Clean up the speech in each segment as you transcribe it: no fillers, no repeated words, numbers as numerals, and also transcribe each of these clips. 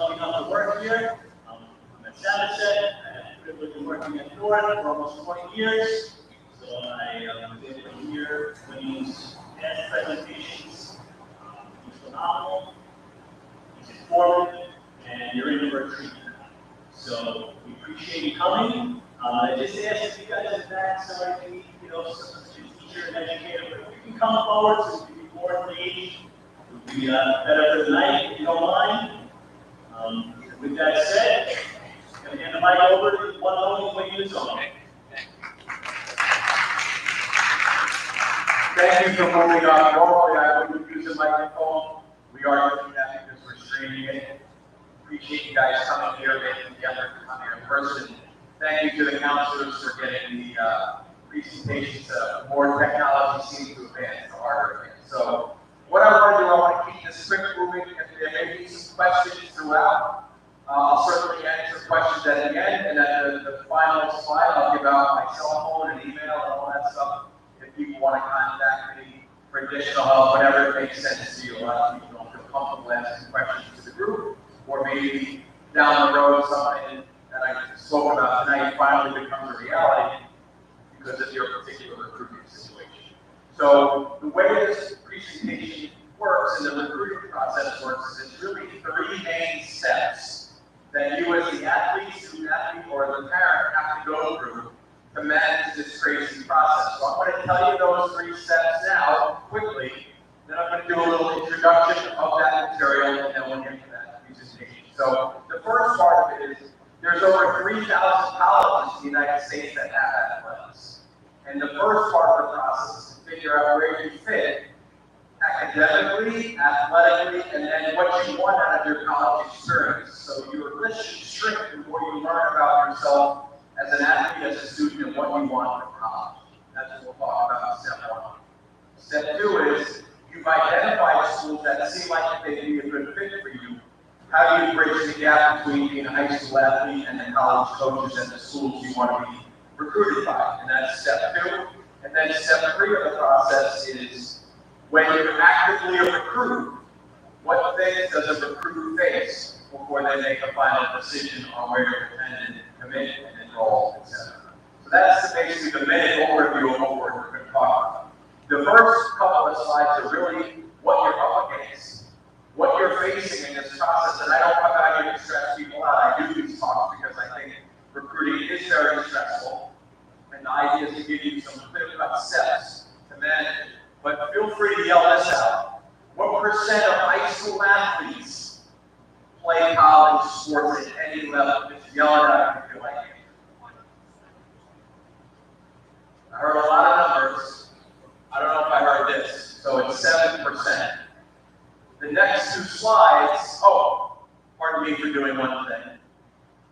lucky enough to work here. I'm at Somerset. I have the privilege of working at North for almost 20 years. So I was able to hear Wayne's past presentations. He's phenomenal, he's informative, and you're in for a treat. So we appreciate you coming. I just asked if you guys are back, so I can, some teacher and educator, but if you can come forward so we can be more engaged, it would be better for the night if you don't mind. With that said, I'm going to hand the mic over to one only Wayne Zone. Thank you for moving on. Normally I wouldn't use a microphone. We are doing that because we're streaming it. Appreciate you guys coming here, making the effort to come here in person. Thank you to the counselors for getting the presentations. More technology seems to advance the harder. So what I want to do, I want to keep this quick moving. If there may be some questions throughout, I'll certainly answer questions at the end. And at the final slide, I'll give out my cell phone and email and all that stuff. If people want to contact me for additional help, whatever it makes sense to you. A lot of people don't feel comfortable asking questions to the group, or maybe down the road something that I spoke about tonight finally becomes a reality because of your particular recruiting situation. So the way this presentation works and the recruiting process works is really 3 main steps that you as the athlete, student athlete, or the parent have to go through to manage this crazy process. So I'm going to tell you those 3 steps now quickly, then I'm going to do a little introduction of that material, and then we'll get to that presentation. So the first part of it is there's over 3,000 colleges in the United States that have athletics. And the first part of the process is to figure out where you fit academically, athletically, and then what you want out of your college experience. So your list should shrink the more you learn about yourself as an athlete, as a student, and what you want from college. That's what we'll talk about in step 1. Step 2 is you've identified schools that seem like they'd be a good fit for you. How do you bridge the gap between being a high school athlete and the college coaches and the schools you want to be recruited by? And that's step 2. And then step 3 of the process is when you're actively a recruit, what things does a recruit face before they make a final decision on where to attend and commit and enroll, etc. So that's basically the minute overview of what we're going to talk about. The first couple of slides are really what you're up against, what you're facing in this process. And I don't come out here to stress people out. I do these talks because I think recruiting is very stressful. And the idea is to give you some clear-cut steps to manage it. But feel free to yell this out. What percent of high school athletes play college sports at any level? Just yell it out if you like it. I heard a lot of numbers. I don't know if I heard this. So it's 7%. The next 2 slides, pardon me for doing one thing.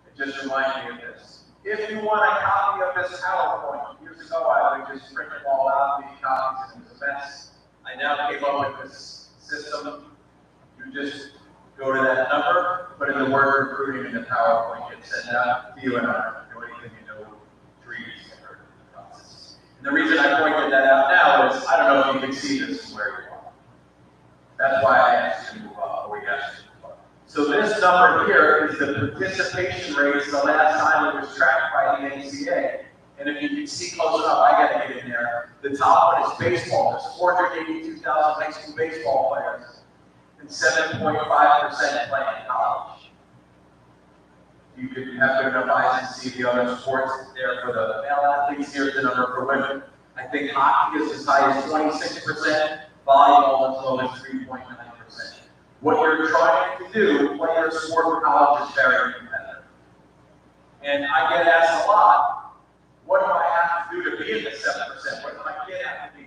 It just reminded me of this. If you want a copy of this PowerPoint, years ago I would just print them all out, these copies, and it was a mess. I now came up with this system. You just go to that number, put in the word recruiting in the PowerPoint, get sent out to you, and I don't know anything you know, trees or the process. And the reason I pointed that out now is I don't know if you can see this from where you are. That's why I asked you to move up, or we asked you to move up. So this number here is the participation rates the last time it was tracked by the NCAA. And if you can see close enough, I gotta get in there. The top one is baseball. There's 482,000 high school baseball players, and 7.5% play in college. You could have good enough eyes to see the other sports there for the male athletes. Here's the number for women. I think hockey is as high as 26%, volleyball as low as 3.9%. What you're trying to do, play your sport in college is very competitive. And I get asked a lot, what do I have to do to be in the 7%? What do my kid have to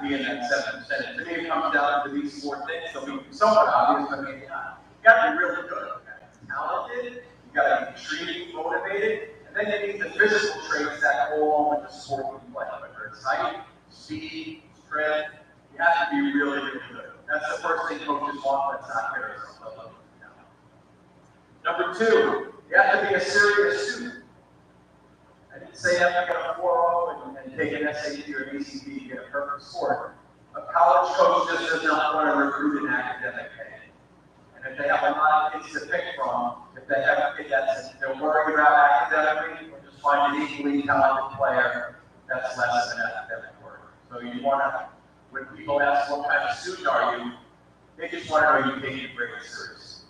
be in that 7%? And to me, it comes down to these 4 things. They'll be somewhat obvious, but maybe not. You gotta be really good. You gotta be talented, you gotta be extremely motivated, and then you need the physical traits that go along with the sport you play, whether it's height, speed, strength. You have to be really, really good. That's the first thing coaches want. Let's not care. Number 2, you have to be a serious student. I didn't say you have to get a 4.0 and take an SAT or an ACT to get a perfect score. A college coach just does not want to recruit an academic head. And if they have a lot of kids to pick from, if they have a kid that's they're worried about academically, or just find an equally talented player, that's less than academic work. So you want to, when people ask what kind of student are you, they just want to know you take your grade serious.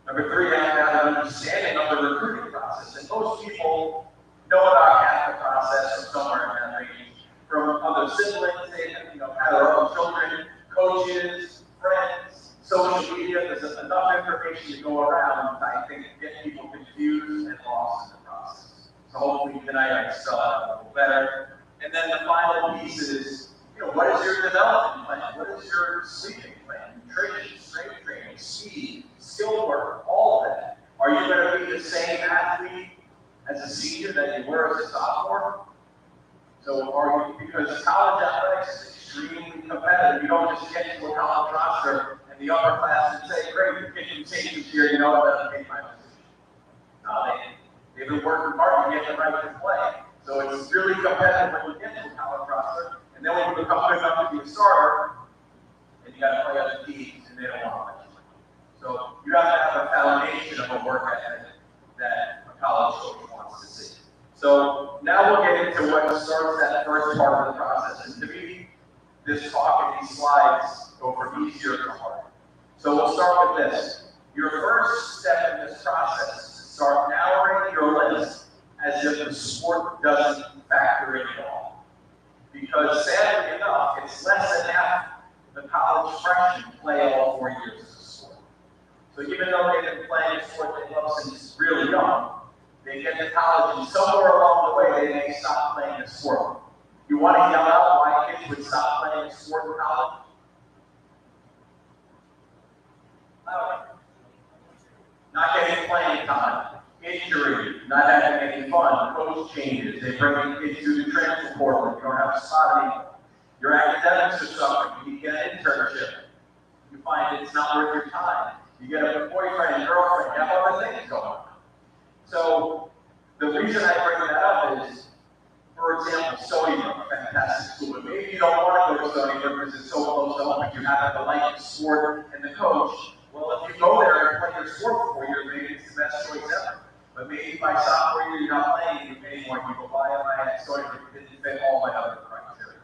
Number three, you have to have an understanding of the recruiting process. And most people know about half the process from somewhere in that range, from other siblings, they have their own children, coaches, friends, social media. There's enough information to go around, I think, to get people confused and lost in the process. So hopefully tonight I spell it out a little better. And then the final piece is, what is your development plan? What is your sleeping plan? Nutrition, strength training, speed, skill work, all of that. Are you going to be the same athlete as a senior that you were as a sophomore? So are you, because college athletics is extremely competitive. You don't just get to a college roster and the upper class and say, great, you can take this year, I'm going to take my position. No, they've been working hard to get the right to play. So it's really competitive when you get to a college roster. And then when you become good enough to be a starter, and you got to play other teams, and they don't want to play. So you have to have a foundation of a work ethic that a college coach wants to see. So now we'll get into what starts that first part of the process. And to me, this talk and these slides go from easier to harder. So we'll start with this. Your first step in this process is to start narrowing your list as if the sport doesn't factor in at all. Because sadly enough, it's less than half the college freshmen play all 4 years of the sport. So even though they've been playing a sport they love since really young, they get to college and somewhere along the way they may stop playing the sport. You want to yell out why kids would stop playing a sport in college? Not getting playing time, injury, not having any fun, coach changes, they bring kids to the transfer portal, you don't have a spot anymore. Your academics are suffering, you need to get an internship. You find it's not worth your time. You get a boyfriend, girlfriend, you have other things going on. So the reason I bring that up is, for example, Stony Brook, fantastic school, but maybe you don't want to go to Stony Brook because it's so close to home, but you happen to like the sport and the coach. Well, if you go there and play your sport for 4 years, maybe it's the best choice ever. But maybe by sophomore year, you're not playing, you're paying more people. Why am I at Stony Brook? It didn't fit all my other criteria.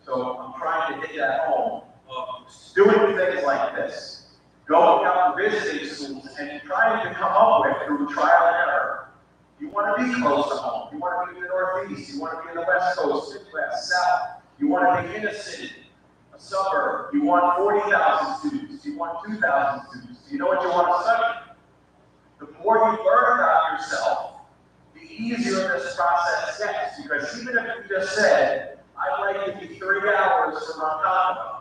So I'm trying to hit that home of doing things like this. Going out and visiting schools and trying to come up with, through trial and error, you want to be close to home. You want to be in the Northeast. You want to be in the West Coast, Midwest, South. You want to be in a city, a suburb. You want 40,000 students. You want 2,000 students. Do you know what you want to study? The more you learn about yourself, the easier this process gets. Because even if you just said, I'd like to be 3 hours from Montana,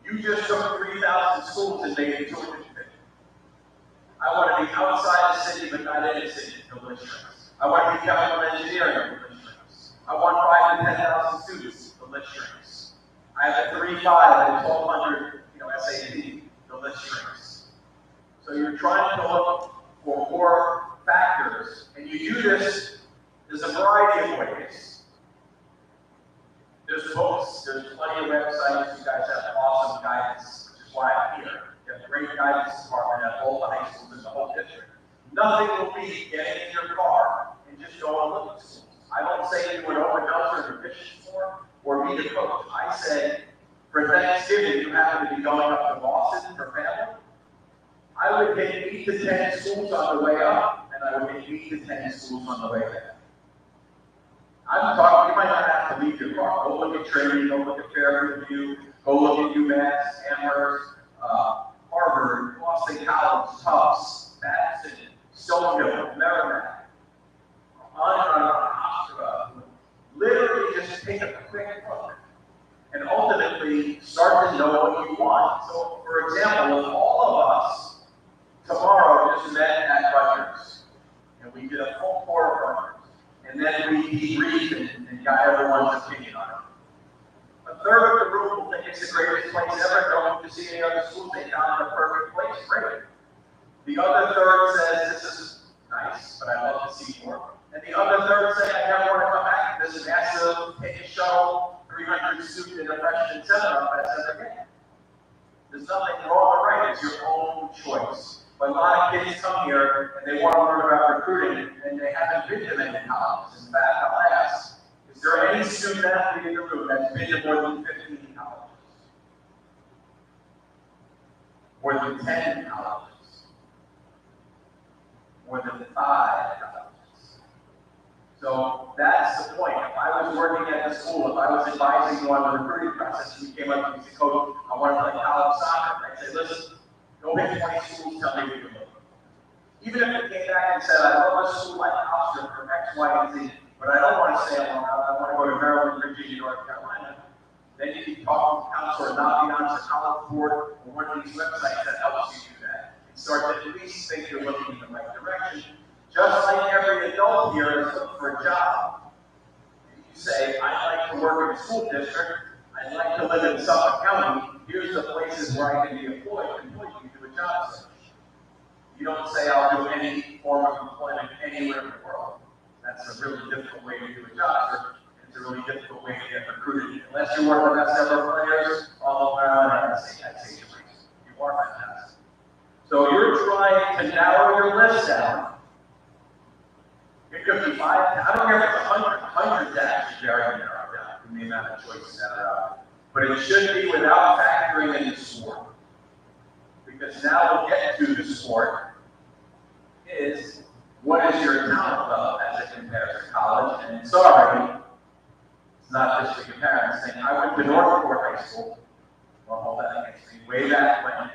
you just took 3,000 schools and made it 250. I want to be outside the city, but not in the city, delicious. I want to be chemical engineering, delicious. I want 5,000 to 10,000 students, delicious. I have a 3.5 and 1,200, SAT, delicious. So you're trying to look for more factors, and you do this, there's a variety of ways. There's books, there's plenty of websites, you guys have awesome guidance, which is why I'm here. You have a great guidance department at both the high schools in the whole district. Nothing will be getting in your car and just go and look at schools. I don't say do an open house or a fish store or meet a coach. I say, for Thanksgiving, you happen to be going up to Boston for family. I would hit 8 to 10 schools on the way up, and I would hit 8 to 10 schools on the way back. I'm talking, you might not have to leave your car. Go look at Trinity, go look at Fairview, go look at UMass, Amherst, Harvard, Boston College, Tufts, Madison, Stonehill, Merrimack, on and on. Literally just take a quick look and ultimately start to know what you want. So, for example, if all of us tomorrow just met at Rutgers and we did a full court of Rutgers, and then we debriefed and got everyone's opinion on it. A third of the room will think it's the greatest place ever, don't to see any other schools, they found the perfect place, great. The other third says, this is nice, but I'd love to see more. And the other third says, I never want to come back to this massive, take a shuttle, 300 student in a freshman seminar class ever again. There's nothing wrong or right, it's your own choice. But a lot of kids come here and they want to learn about recruiting and they haven't been to many colleges. In fact, I'll ask, is there any student athlete in the room that's been to more than 15 colleges? More than 10 colleges? More than 5 colleges? So that's the point. If I was working at the school, if I was advising you on the recruiting process, you came up and you said, Coach, I want to play college soccer. I'd say, listen, go hit 20 schools, tell me what you look. Even if it came back and said, I love a school like Oxford for X, Y, and Z, but I don't want to stay alone. I want to go to Maryland, Virginia, North Carolina. Then you can talk to counselor, not be on to College Board or one of these websites that helps you do that. And start to at least think you're looking in the right direction. Just like every adult here is looking for a job. You say, I'd like to work in a school district, I'd like to live in Suffolk County, here's the places where I can be employed. You can do a job search. You don't say, I'll do any form of employment anywhere in the world. That's a really difficult way to do a job search. It's a really difficult way to get recruited. Unless you work with several players all around, I'd say you are fantastic. So you're trying to narrow your list down. It could be 5, I don't care if it's 100 that's very narrowed down from the amount of choices that are out. But it should be without factoring in the sport. Because now we'll get to the sport is what is your talent level as it compares to college? And sorry, it's not just the comparison. I went to Northport High School. Well, hold that against me. Way back when.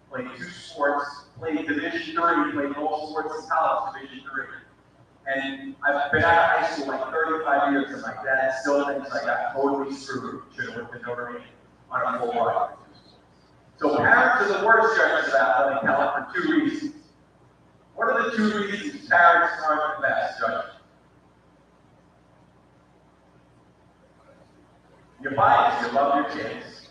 Played 2 sports, played Division III, played both sports in college, Division III. And I've been out of high school like 35 years, and my dad still thinks I got totally screwed. Should have went to Notre Dame on a full ride. So parents are the worst judges of athletic talent for 2 reasons. What are the 2 reasons parents aren't the best judges? You're biased, you love your kids.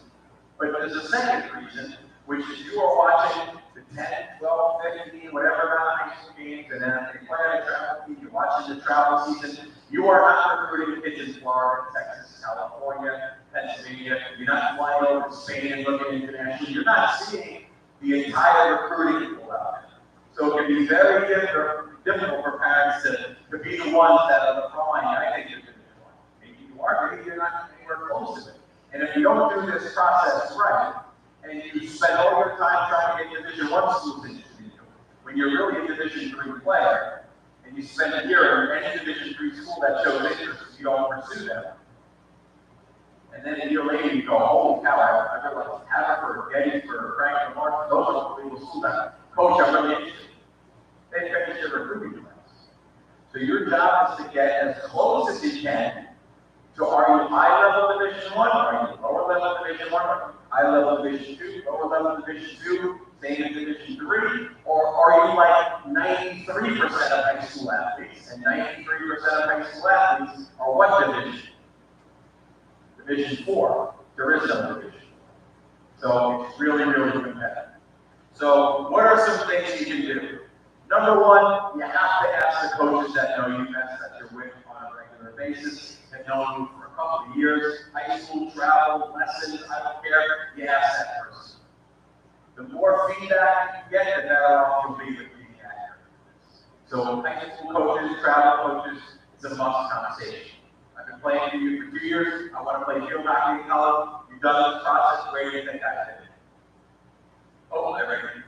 But there's a second reason, which is you are watching the 10, 12, 15, whatever amount of high school games, and then if they play on a travel team, you're watching the travel season. You are not recruiting kids in Florida, Texas, California, Pennsylvania. You're not flying over to Spain and looking internationally. You're not seeing the entire recruiting pool out there. So it can be very difficult for parents to be the ones that are the front line. I think you're going to do one. Maybe you are, maybe you're not anywhere close to it. And if you don't do this process right, and you spend all your time trying to get Division I schools into you, when you're really a Division III player, and you spend a year in any Division III school that shows interest, you don't pursue them. And then a year later you go, holy cow, I feel like Haverford, Gettysburg, Franklin, Martin, those are the schools that, Coach, I'm really interested. They finish their recruiting class. So your job is to get as close as you can to are you high-level Division I, are you lower-level Division I, high-level Division II, lower-level Division II, same in Division III, or are you like 93% of high school athletes, and 93% of high school athletes are what division? Division IV. There is no division. So it's really, really competitive. So what are some things you can do? Number one, you have to ask the coaches that know you best, that you're with on a regular basis, that know you for a couple of years, high school, travel, lessons, I don't care, you ask that person. The more feedback you get, the better off you'll be with being accurate. So high school coaches, travel coaches, it's a must conversation. I've been playing for you for 2 years, I want to play field hockey in college, you've done this process, where do you think I did? Oh, they're ready.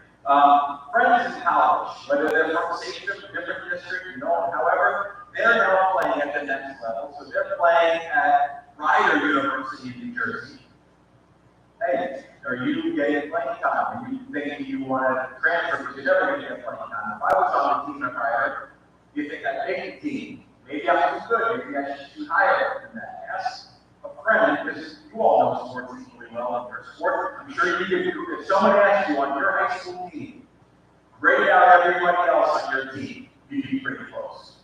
Friends in college, whether they're from the same different district, however, they're now playing at the next level. So they're playing at Rider University in New Jersey. Hey, are you getting playing time? Are you thinking you want to transfer because you're never going to get playing time? If I was on the team at Rider, you think I'd make the team. Maybe I'm too good. Maybe I should shoot higher than that. Ask a friend, because you all know sports equally well in your sport. I'm sure you do. If someone asks you on your high school team, grade out everybody else on your team, you'd be pretty close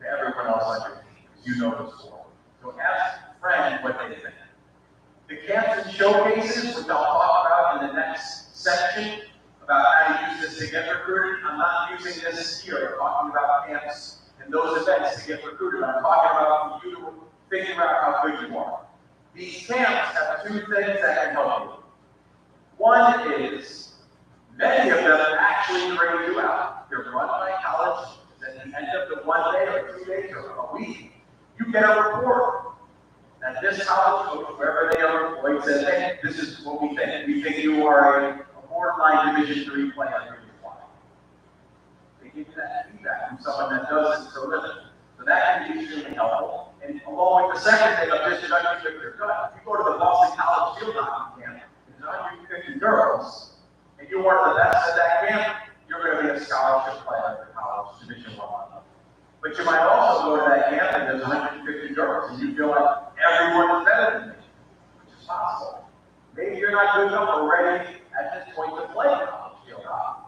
to everyone else on your team, because you know the sport. So ask a friend what they think. The camps and showcases, which I'll talk about in the next section, about how to use this to get recruited. I'm not using this here, I'm talking about camps and those events to get recruited. I'm talking about for you to figure out how good you are. These camps have 2 things that can help you. One is, many of them actually grade you out. They're run by college, at the end of the 1 day or 2 days or a week, you get a report that this college coach, wherever they are employed, says, hey, this is what we think. We think you are a borderline Division III player for your club. They give you that feedback from someone that does this for a living. So that can be extremely helpful. And along with the second thing of just judging your gut, if you go to the Boston College field hockey camp, there's 150 girls, and you're one of the best at that camp, you're going to be a scholarship player at the college, Division I level. But you might also go to that camp and there's 150 girls, and you feel like everyone is better than me, which is possible. Maybe you're not good enough already at this point to play college field hockey.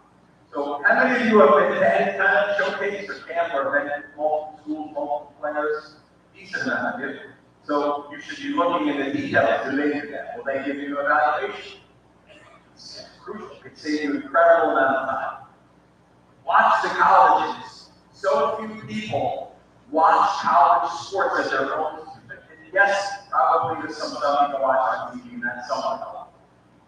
So how many of you have been to any kind of showcase or camp or event with multiple schools, multiple players? Decent amount of you. So you should be looking in the details. Do they do that? Will they give you an evaluation? It's crucial. It could save you an incredible amount of time. Watch the colleges. So few people watch college sports as their own. Yes, probably there's some stuff you can watch on TV and that's somewhat helpful.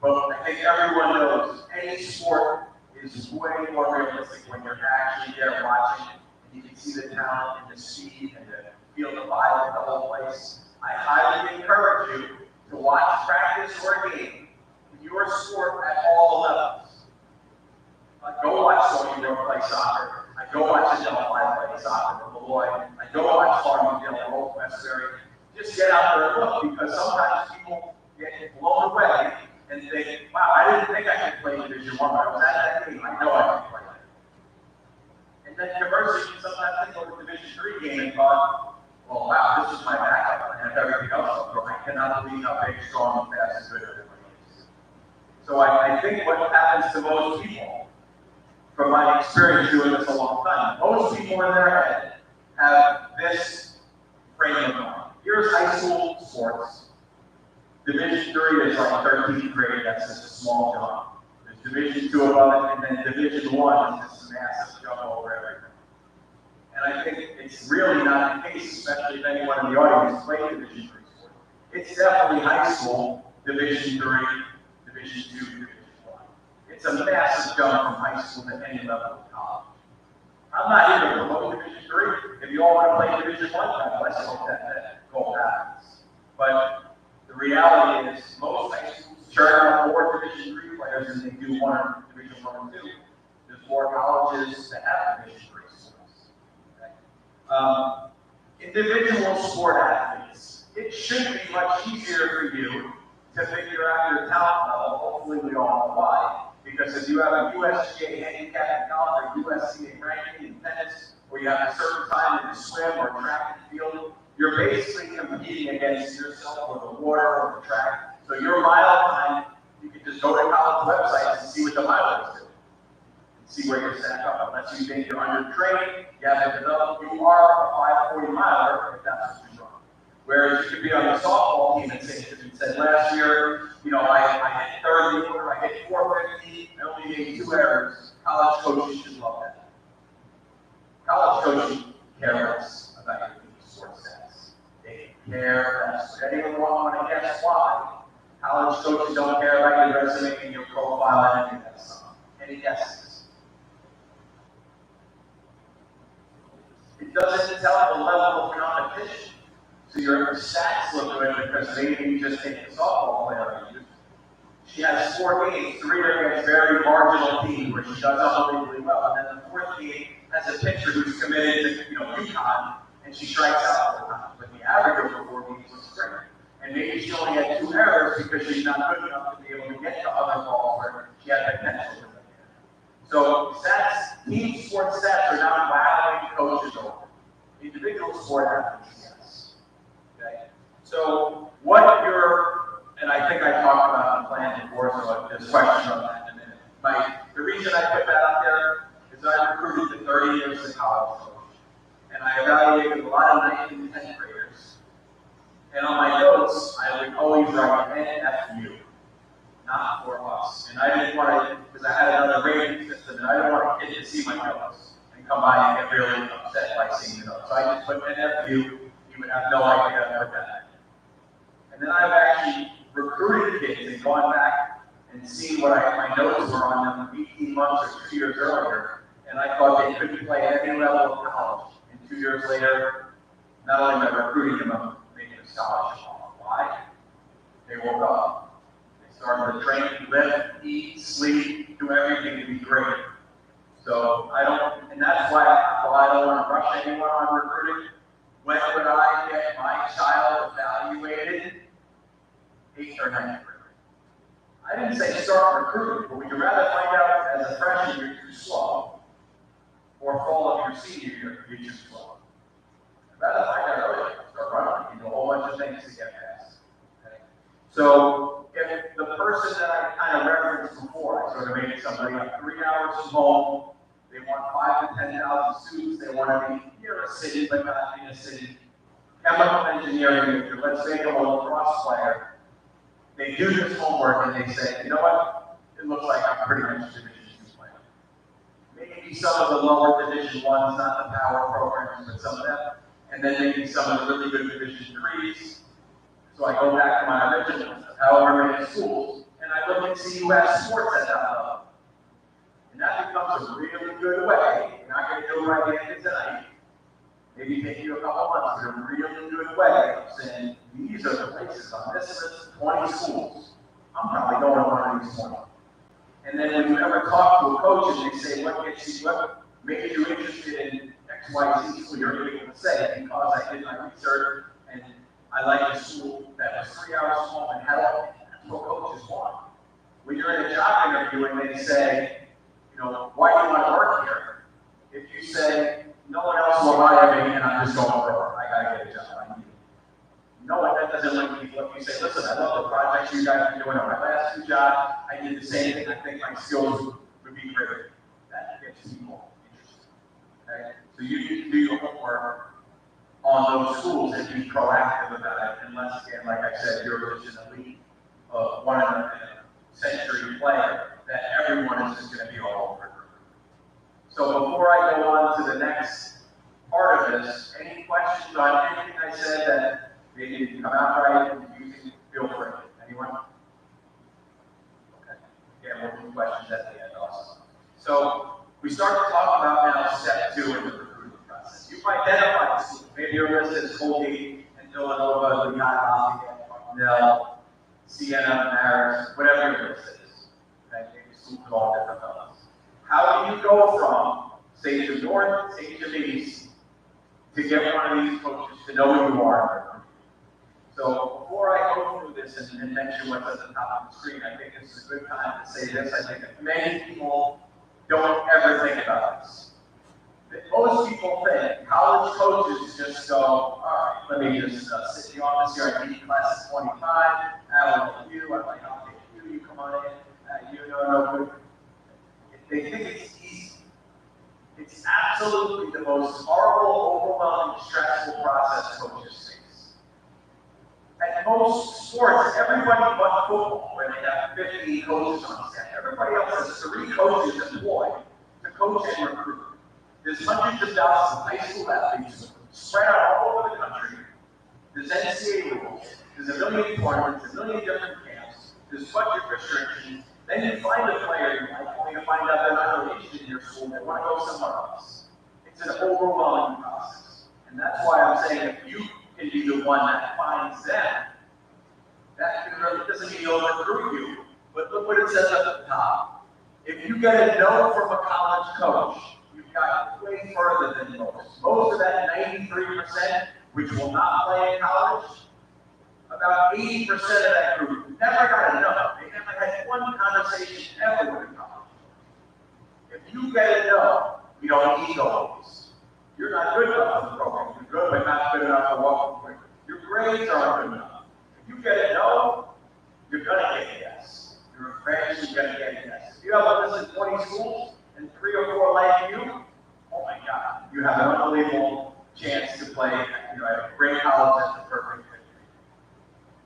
But I think everyone knows any sport is way more realistic when you're actually there watching and you can see the talent and the speed and the feel the vibe of the whole place. I highly encourage you to watch practice or a game in your sport at all levels. Go watch Sony Brook play soccer. I go watch the Delphi play soccer with Malloy. I go watch Farmingdale or Westbury. Just get out there and look, because sometimes people get blown away and think, wow, I didn't think I could play Division I. I was at that game. I know I can play that. And then conversely, sometimes they go to Division III game and thought, well, wow, this is my backup. And if everything else is wrong, I cannot believe how big, strong, and fast, and good everybody is. So I think what happens to most people, from my experience doing this a long time, most people in their head have this frame of mind. Here's high school sports. Division III is like 13th grade, that's just a small jump. There's Division II above it, and then Division I is this massive jump over everything. And I think it's really not the case, especially if anyone in the audience played Division III sport. It's definitely high school, Division III, Division II, Division I. It's a massive jump from high school to any level of college. I'm not here to promote Division III. If you all want to play Division I, let's hope that goal happens. But the reality is, most high schools churn out more Division III players than they do one Division I and II. There's more colleges that have Division III schools. Okay? Individual sport athletes, it should be much easier for you to figure out your talent level. Hopefully, we all know why. Because if you have a USGA handicap in golf or USCA ranking in tennis, or you have a certain time in the swim or track and field, you're basically competing against yourself or the water or the track. So your mile time, you can just go to college websites and see what the milers do. And see where you stack up. Unless you think you're undertrained, you haven't developed, you are a 540 miler if that's what you're doing. Whereas you could be on the softball team and say last year, you know, I hit 30 or I hit 450, I only made 2 errors. College coaches should love that. College coaches care less about your sports stats. They care less. Anyone want to guess why? College coaches don't care about your resume and your profile and any of that stuff. Any guesses? It doesn't tell the level of competition. So your stats look good because maybe you just take the softball player. She has 4 games, 3 are against very marginal teams where she does unbelievably well, and then the 4th game has a pitcher who's committed to UConn, and she strikes out 4 times. But the average over 4 games was great. And maybe she only had 2 errors because she's not good enough to be able to get to other balls where she had potential to win. So stats, team sports stats are not wowing coaches over. Individual sport athletes, yes. Okay? So what you're, and I think I talked about the plan before, so there's a question on that in a minute. The reason I put that up there is I recruited to 30 years as a college coach. And I evaluated a lot of 9th and 10th graders. And on my notes, I would always write NFU, not for us. And I didn't want to, because I had another rating system, and I didn't want a kid to see my notes and come by and get really upset by seeing the notes. So I just put NFU, you would have no idea I put that. And then I've actually recruited kids and gone back and see what my notes were on them 18 months or 2 years earlier, and I thought they couldn't play at any level of college. And 2 years later, not only am I recruiting them, I'm making a scholarship. Why? They woke up. They started to train, live, eat, sleep, do everything to be great. So and that's why while I don't want to rush anyone on recruiting, when would I get my child evaluated? 8th or 9th grade. I didn't say start recruiting, but would you rather find out as a freshman you're too slow, or fall of your senior year you're too slow? I'd rather find out earlier, start running, you know, a whole bunch of things to get past. Okay? So if the person that I kind of referenced before, I sort of made somebody up 3 hours from home, they want 5,000 to 10,000 students, they want to be near a city, but not in a city. Chemical engineering major, let's make them a lacrosse player. They do this homework and they say, you know what? It looks like I'm pretty much a Division II player. Maybe some of the lower Division I's, not the power programs, but some of them, and then maybe some of the really good Division III's. So I go back to my original, however many schools, and I look and see who has sports at that level. And that becomes a really good way. You're not going to do it right at the end of tonight. Maybe take you a couple months, but a really good way of saying, these are the places on this list, 20 schools. I'm probably going to one of these 20. And then when you ever talk to a coach and they say, what made you interested in X, Y, Z school, you're able to say, because I did my research and I like a school that was 3 hours from home and had all what coaches want. When you're in a job interview and they say, you know, why do you want to work here? If you say, no one else will hire me and I'm just going for it, I gotta get a job, I need it. No one that doesn't like me, if you say, listen, I love the projects you guys are doing on my last 2 jobs, I did the same thing, I think my skills would be great. That gets people interested. Okay? So you need to do your homework on those schools and be proactive about it, unless, again, like I said, you're just an elite of 1 in a century player that everyone is just going to be all over. So before I go on to the next part of this, any questions on anything I said that maybe didn't come out right and confusing, feel free. Anyone? Okay. Yeah, we'll do questions at the end also. So we start to talk about now step 2 in the recruiting process. You've identified the school. Maybe you're listed as Colgate and Villanova, Lehigh, Cornell, Siena, Marist, whatever your list is. Okay? Maybe schools are all different levels. How do you go from Sage of North, Sage of East, to get one of these coaches to know who you are? So before I go through this and mention what's at the top of the screen, I think this is a good time to say this. I think that many people don't ever think about this. Most people think college coaches just go, all right, let me just sit in the office here, I teach class of 25, I like you, I like you, you come on in, you know, good. They think it's easy. It's absolutely the most horrible, overwhelming, stressful process coaches face. At most sports, everybody but football, where they have 50 coaches on staff, everybody else has 3 coaches employed to coach and recruit. There's hundreds of thousands of high school athletes spread out all over the country. There's NCAA rules. There's a million tournaments, a million different camps. There's budget restrictions. Then you find a player you like, only to find out they're not really interested in your school, they want to go somewhere else. It's an overwhelming process. And that's why I'm saying if you can be the one that finds them, that really doesn't mean he'll recruit you. But look what it says at the top. If you get a no from a college coach, you've got way further than most. Most of that 93%, which will not play in college, about 80% of that group never got a no. They never had one conversation ever with college. If you get a no, you don't need those. You're not good enough for the program. You're good, but not good enough for walking quick. Your grades aren't good enough. If you get a no, you're going to get a yes. You're eventually going to get a yes. If you have a list of 20 schools and 3 or 4 like you, oh my God, you have an unbelievable chance to play at a great college that's the perfect fit.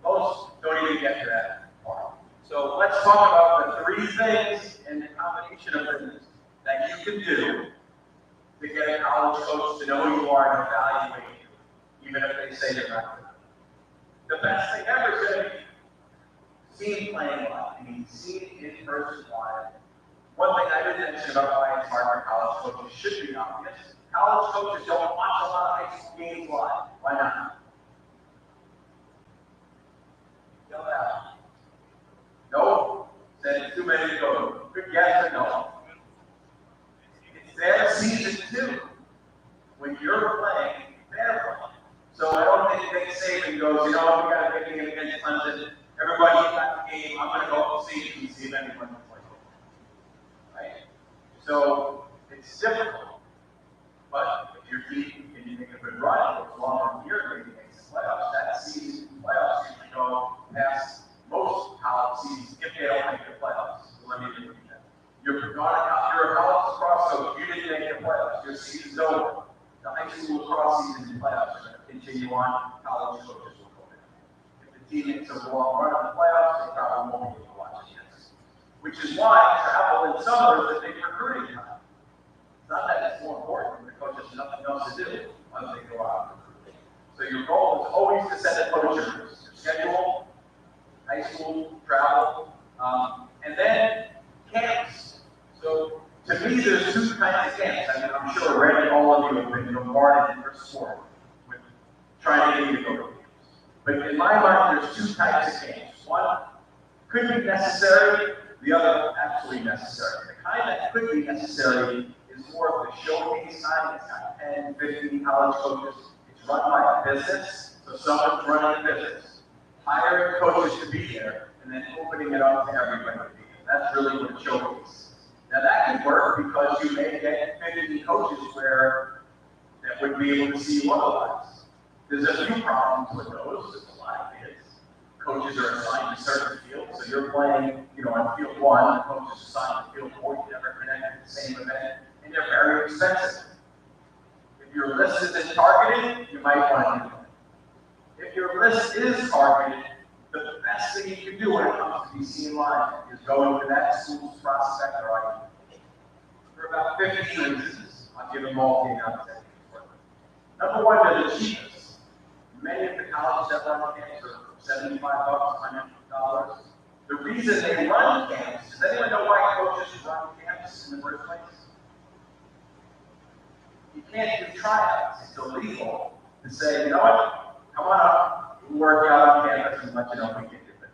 Most don't even get to that part. So let's talk about the 3 things and the combination of things that you can do to get a college coach to know who you are and evaluate you, even if they say you're not good. The best thing ever is going to be seen playing live, I mean, seen in person live. One thing I didn't mention about why it's hard for college coaches should be obvious. College coaches don't watch a lot of high school games live. Why not? Yell it out. No? Said it's too many to go. Good guess or no? It's their season too. When you're playing, they're playing. So I don't think Nick Saban goes, you know what, we got a big game against Clemson. Everybody got the game. I'm going to go up and see if anyone can play. Right? So it's difficult. But if your team can make a good run, it's long year, maybe makes the playoffs. That season, playoffs usually go past most college seasons if they don't make the playoffs. So let me repeat that. You're a college lacrosse coach. You didn't make the playoffs. Your season's over. The high school lacrosse season and playoffs are going to continue on. College coaches will go there. If the team makes a long run in the playoffs, they probably won't be able to watch it. Which is why travel in summer is a big recruiting time. It's not that it's more important, the coach has nothing else to do once they go out and recruit. So your goal is always to set a coach your schedule, high school, travel, and then camps. So to me, there's two kinds of camps. I mean, I'm sure Randy, all of you have been bombarded in your sport with trying to get you to go to camps. But in my mind, there's two types of camps. One could be necessary, the other absolutely necessary. The kind that could be necessary is more of the showcase time. It's got 10, 15 college coaches. It's run by a business, so someone's running a business. Hiring coaches to be there, and then opening it up to everybody to be there. That's really what a showcase is. Now that could work because you may get 50 coaches where that would be able to see you otherwise. There's a few problems with those. There's a lot of kids. Coaches are assigned to certain fields, so you're playing, on field 1, the coach is assigned to field 4, you never connect at the same event, and they're very expensive. If your list isn't targeted, you might want to do that. If your list is targeted, the best thing you can do when it comes to be seen live is go into that school's prospect or ID. For about 15 reasons, I'll give them all the examples. Number one, they're the cheapest. Many of the colleges that run camps are $75, $100. The reason they run camps, does anyone know why coaches run camps in the first place? You can't do tryouts. It's illegal to say, you know what, come on up, we'll work out on campus and let you know if we can do it.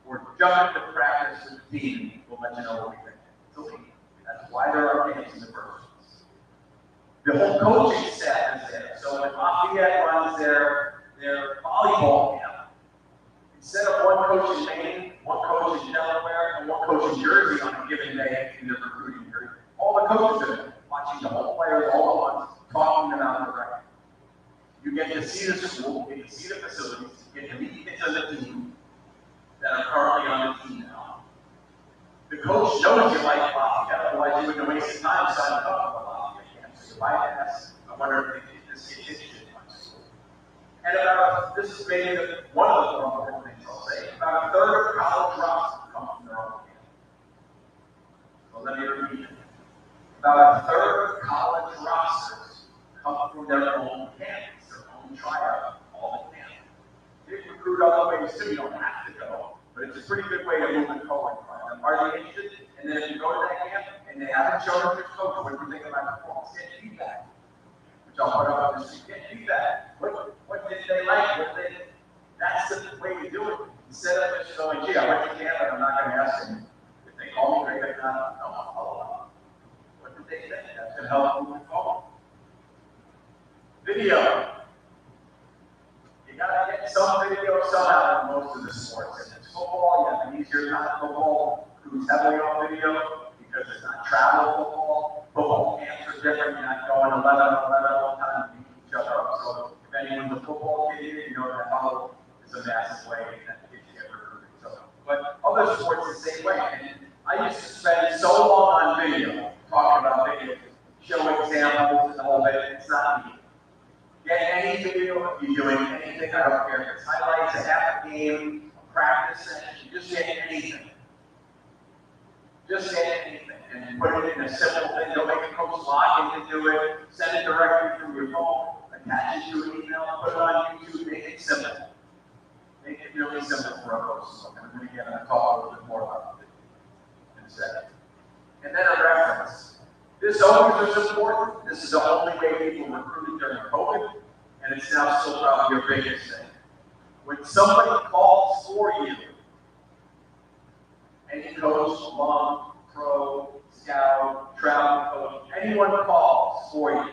Or jump into practice with the team, we'll let you know what we think. It's illegal. That's why there are camps in the first place. The whole coaching staff is there. So when Lafayette runs their volleyball camp, instead of one coach in Maine, one coach in Delaware, and one coach in Jersey on a given day in their recruiting period, all the coaches are there, watching the whole players all at once, talking them out of the record. You get to see the school, you get to see the facilities, you get to meet kids on the team that are currently on the team now. The coach knows you like Lafayette, otherwise you wouldn't waste time signing up for Lafayette camp. So you bypass, I wonder if this kid interested in my school. And this is maybe one of the more important things I'll say. About a third of college rosters come from their own camp. So let me repeat it. About a third of college rosters come from their own campus, their own tryout, all the camp. You can recruit other ways too, you don't have to go, but it's a pretty good way to move it forward. Are they interested? And then if you go to that camp and they haven't shown up your coach, what do you think about performance? Get feedback. Which I'll put up on the street. Get feedback. What did they like? That's the way to do it. Instead of just going, gee, I went to camp and I'm not going to ask them. If they call me, great, if not, no, I'll follow up. What did they think? That's going to help move forward. Video. You got to get some video somehow in most of the sports. If it's football, you have an easier time. Football who's heavily on video because it's not travel football. Football camps are different. You're not going 11 on 11 all the time to beat each other up. So if anyone's a football kid here, you know that follow is a massive way that kids get recruited. So, but other sports the same way. And I used to spend so long on video, talking about video, show examples and the whole bit. It's not easy. Get any video if you're doing anything. I don't care if it's highlights, a half a game, a practice session. Just get anything. Just get anything and put it in a simple thing. Don't make a coach log in to do it. Send it directly from your phone. Attach it to an email. Put it on YouTube. Make it simple. Make it really simple for a coach. So I'm going to talk a little bit more about it in a second. And then a reference. This always was important. This is the only way people recruited during COVID, and it's now still probably your biggest thing. When somebody calls for you, any coach, alum, pro, scout, travel coach, anyone calls for you,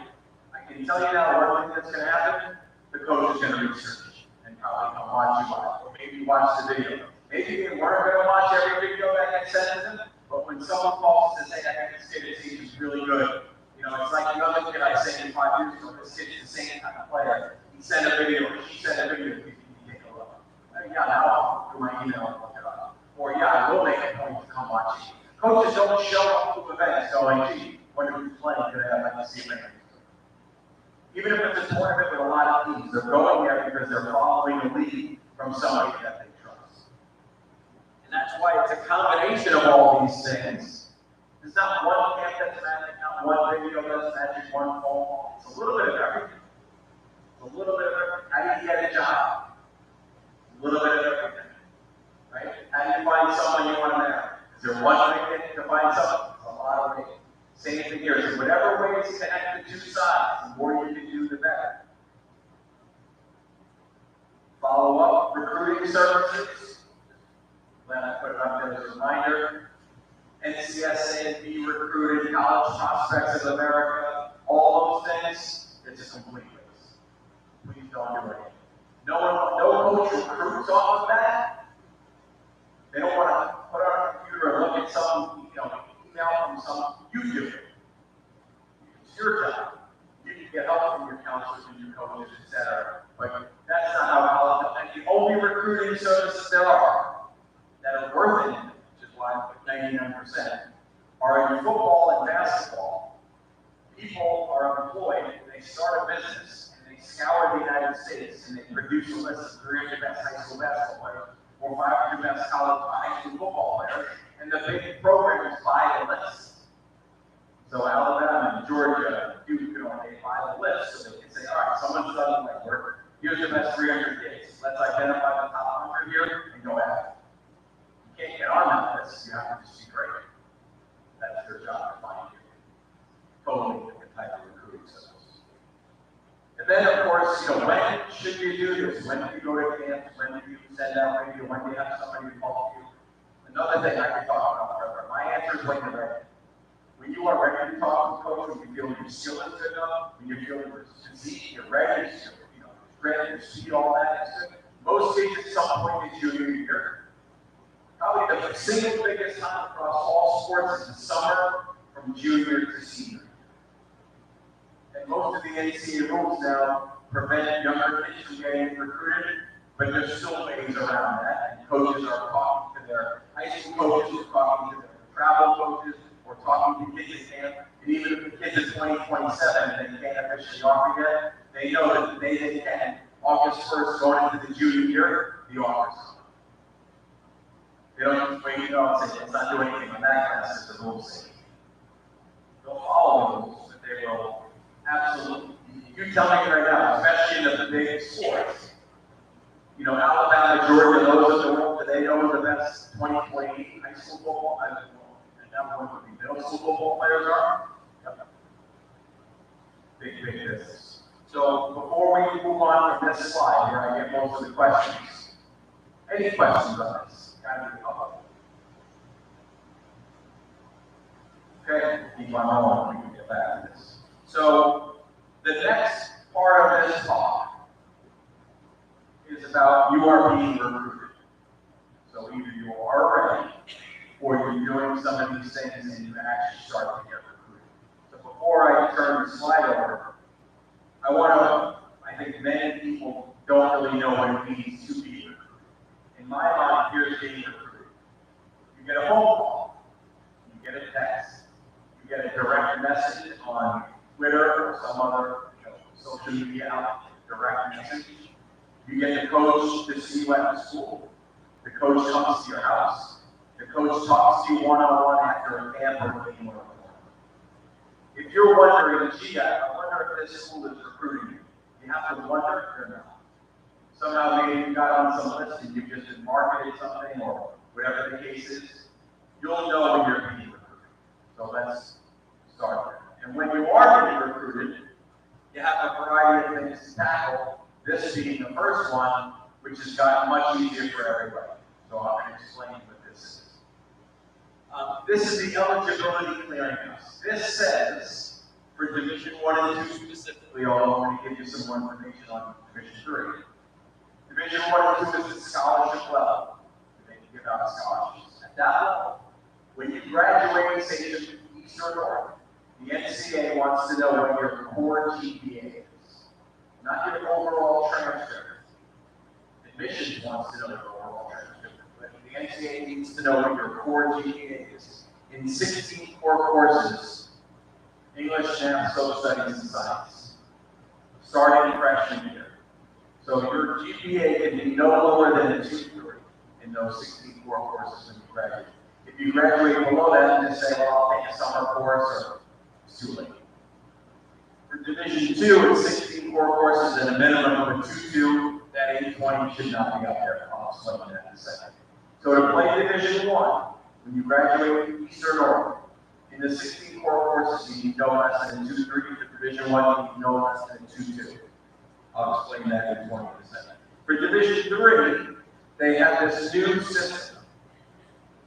I can tell you now one thing that's going to happen, the coach is going to research and probably come watch you live, or maybe watch the video. Maybe they weren't going to watch every video that gets sent to them, but when someone calls and says, hey, I got this kid, this team is really good. You know, it's like the other kid I sent you 5 years ago, this kid's the same kind of player. He sent a video, or she sent a video, you can take a look. Yeah, now I'll do my email and look it up. Or yeah, I will make a point to come watch you. Coaches don't show up to events going, gee, wonder who's playing today, I'd like to see him. Even if it's a tournament with a lot of teams, they're going there because they're following a lead from somebody that they trust. And that's why it's a combination of all these things. There's not one camp that's magic, not one video that's magic, one phone call. It's a little bit of everything. It's a little bit of everything. How do you get a job? A little bit of everything. Right? How do you find someone you want to marry? Is there one way to find someone? There's a lot of ways. Same thing here. So whatever ways to connect the two sides, the more you can do, the better. Follow up recruiting services. Glad I put it up there as a reminder. NCSA, be recruited, college prospects of America, all those things. It's a complete list. Please don't do it. No coach recruits off of that. They don't want to put on a computer and look at some, email from some. You do it. It's your job. You can get help from your counselors and your coaches, etc. But that's not how college. And the only recruiting services there are that are worth it, which is why I put 99%, are in football and basketball. People are employed. They start a business and they scour the United States and they produce a list of 300 best high school basketball players or 500 best college high school football players, and the big programs buy the list. So Alabama, Georgia, Duke, they buy the list so they can say, all right, someone's done my work. Here's the best 300 kids. Let's identify the top 100 here and go at it. You can't get on that list. You have to just be great. That's their job to find you. Totally different type of recruiting service. And then, of course, when should you do this? When do you go to camp? When do you send out radio? When do you have somebody call you? Another thing I can talk about forever. My answer is when you're ready. When you are ready to talk to a coach, when you feel your skill is good enough, when you feel your physique, you're ready, strength, your speed, all that is good. Most kids at some point in junior year. Probably the single biggest time across all sports is the summer from junior to senior. And most of the NCAA rules now prevent younger kids from getting recruited, but there's still ways around that. And coaches are talking to their high school coaches, or talking to their travel coaches, or talking to kids at camp. And even if the kid is 20, 27 and they can't officially offer yet, they know that the day they can, August 1st, going into the junior year, the offer's coming. They don't just wait, and say, let's not do anything on that class, it's a rule sake. They'll follow the rules, but they will absolutely. You tell me right now, especially in the big sports, Alabama, Georgia, those of the world, do they know the best 2028 high school football? I don't know. And that one would be middle school football players are? Yep. Big business. So before we move on from this slide here, I get most of the questions. Any questions on this? Gotta be public. Okay, keep on going, we can get back to this. So the next part of this talk is about you are being recruited. So either you are ready or you're doing some of these things and you actually start to get recruited. So before I turn the slide over, I think many people don't really know what it means to be recruited. In my mind, here's being recruited. You get a phone call, you get a text, you get a direct message on Twitter or some other social media outlet, direct message. You get the coach to see you at the school. The coach comes to your house. The coach talks to you one-on-one after a camp or a game or a tournament. If you're wondering, gee, I wonder if this school is recruiting you, you have to wonder if they're not. somehow maybe you got on some list and you just been marketed something or whatever the case is, you'll know when you're being recruited. So let's start there. And when you are being recruited, you have a variety of things to tackle, this being the first one, which has gotten much easier for everybody. So I'm going to explain what this is. This is the eligibility clearinghouse. This says, for Division 1 and 2 specifically, although I'm going to give you some more information on Division 3. Division 1 and 2 is the scholarship level. They give out scholarships. At that level, when you graduate, say, to East or North, the NCAA wants to know what your core GPA is. Not your overall transcript. Admissions wants to know your overall transcript. But the NCAA needs to know what your core GPA is. In 16 core courses, English, Math, Social Studies, and Science, starting freshman year. So your GPA can be no lower than a 2.3 in those 16 core courses when you graduate. If you graduate below that, just say, well, I'll take a summer course, or it's too late. For Division 2, it's 16 core courses and a minimum of a 2.2. That 820 should not be up there. I'll explain that in a second. So to play Division 1, when you graduate East or North, in the 16 core courses, you need no less than 2.3. For Division 1, you need no less than 2.2. I'll explain that in 20 in a second. For Division 3, they have this new system.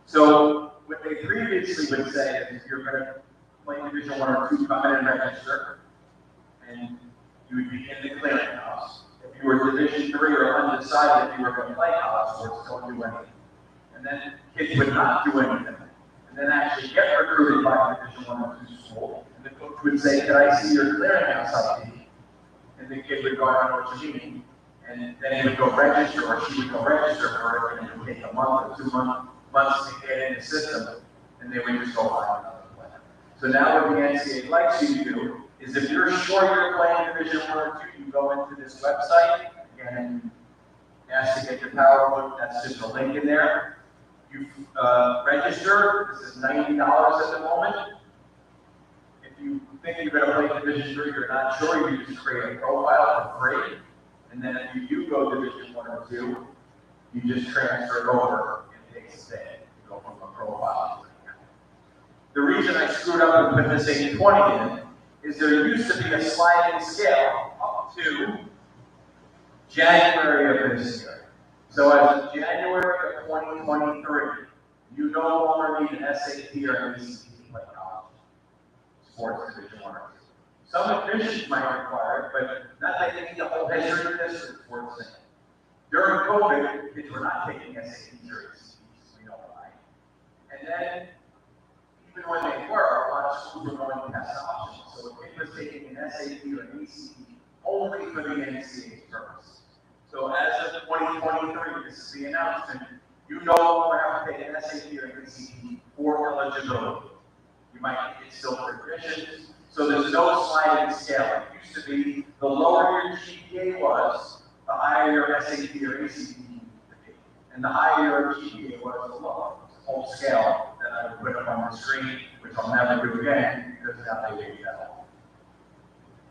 So what they previously would say is if you're going to play Division 1 or 2, come in and register, and you would be in the clearinghouse. If you were Division 3 or undecided if you were going to play college sports, don't do anything. And then kids would not do anything. And then actually get recruited by a Division 1 or 2 school. And the coach would say, "Can I see your clearinghouse ID?" And the kid would go, "I don't know what you mean." And then he would go register, or she would go register for it, and it would take a month or 2 months to get in the system, and they would just go find another player. So now what the NCAA likes you to do is if you're sure you're playing Division 1 or 2, you go into this website, again, ask to get your PowerBook, that's just a link in there. You register, this is $90 at the moment. If you think you're going to play Division 3, you're not sure, you just create a profile for free. And then if you do go Division 1 or 2, you just transfer it over and it takes a day to go from a profile to an account. The reason I screwed up and put this 820 in is there used to be a sliding scale up to January of this year. So as of January of 2023, you no longer need an SAT or an ACT to play college sports Division 1 or 2. Some admissions might require it, but not that you need the whole history of this sports thing. During COVID, kids were not taking SATs or ACTs, we know why. And then, even when they were, a lot of schools were going to test options. So a kid was taking an SAT or an ACT only for the NCAA's purpose. So as of 2023, this is the announcement, you no longer have to take an SAT or an ACT for eligibility. You might need it still for admissions. So there's no sliding scale. It used to be the lower your GPA was, the higher your SAT or ACT needed to be. And the higher your GPA was, the lower. It's a whole scale that I would put up on the screen, which I'll never do again because now they gave that all.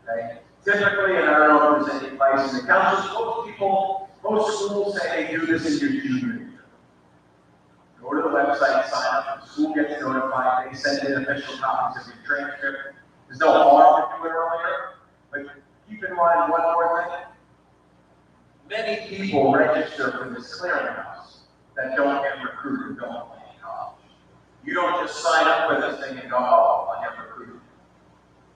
Okay? Typically, and I don't know if there's any advice in the council, most schools say they do this in your junior year. Go to the website, sign up, the school gets notified, they send in official copies of your transcript. There's no harm to do it earlier, but keep in mind one more thing. Many people register for this clearinghouse that don't get recruited, don't play in college. You don't just sign up for this thing and go, oh, I'll get recruited.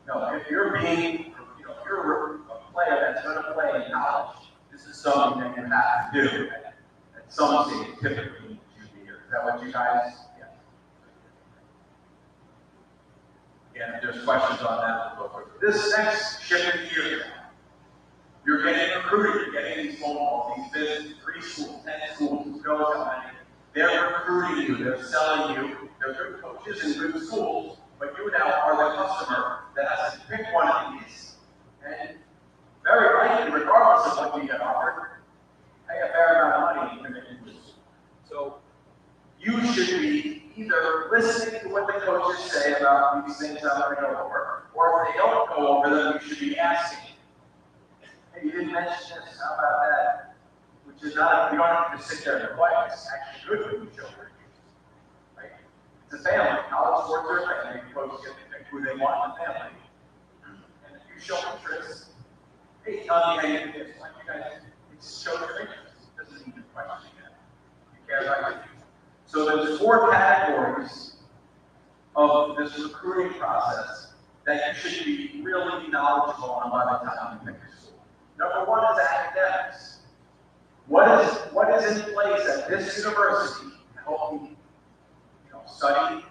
No, if you're being, if you're a player that's going to play in college, this is something that you have to do at some stage, typically in junior year. Is that what you guys? Again, if there's questions on that, we'll go through. This next shipping year, you're getting recruited, you're getting these phone calls, these visits, 3 schools, 10 schools, who knows how many. They're recruiting you, they're selling you, they're good coaches in good schools, but you now are the customer that has to pick one of these, and very likely, regardless of what you get offered, pay a fair amount of money to commit to this. So you should be either listening to what the coaches say about these things I'm going to go over, or if they don't go over them, you should be asking, hey, you didn't mention this, how about that? which is not, you don't have to just sit there and quiet. It's actually good when you show your interest, right? It's a family. College sports are a family. Folks get to pick who they want in the family. And if you show interest, hey, tell me how you do this. Why don't you guys show your interest? It doesn't need to question that. You care about your future. So there's 4 categories of this recruiting process that you should be really knowledgeable on by the time you pick your school. Number 1 is academics. What is in place at this university to help me, study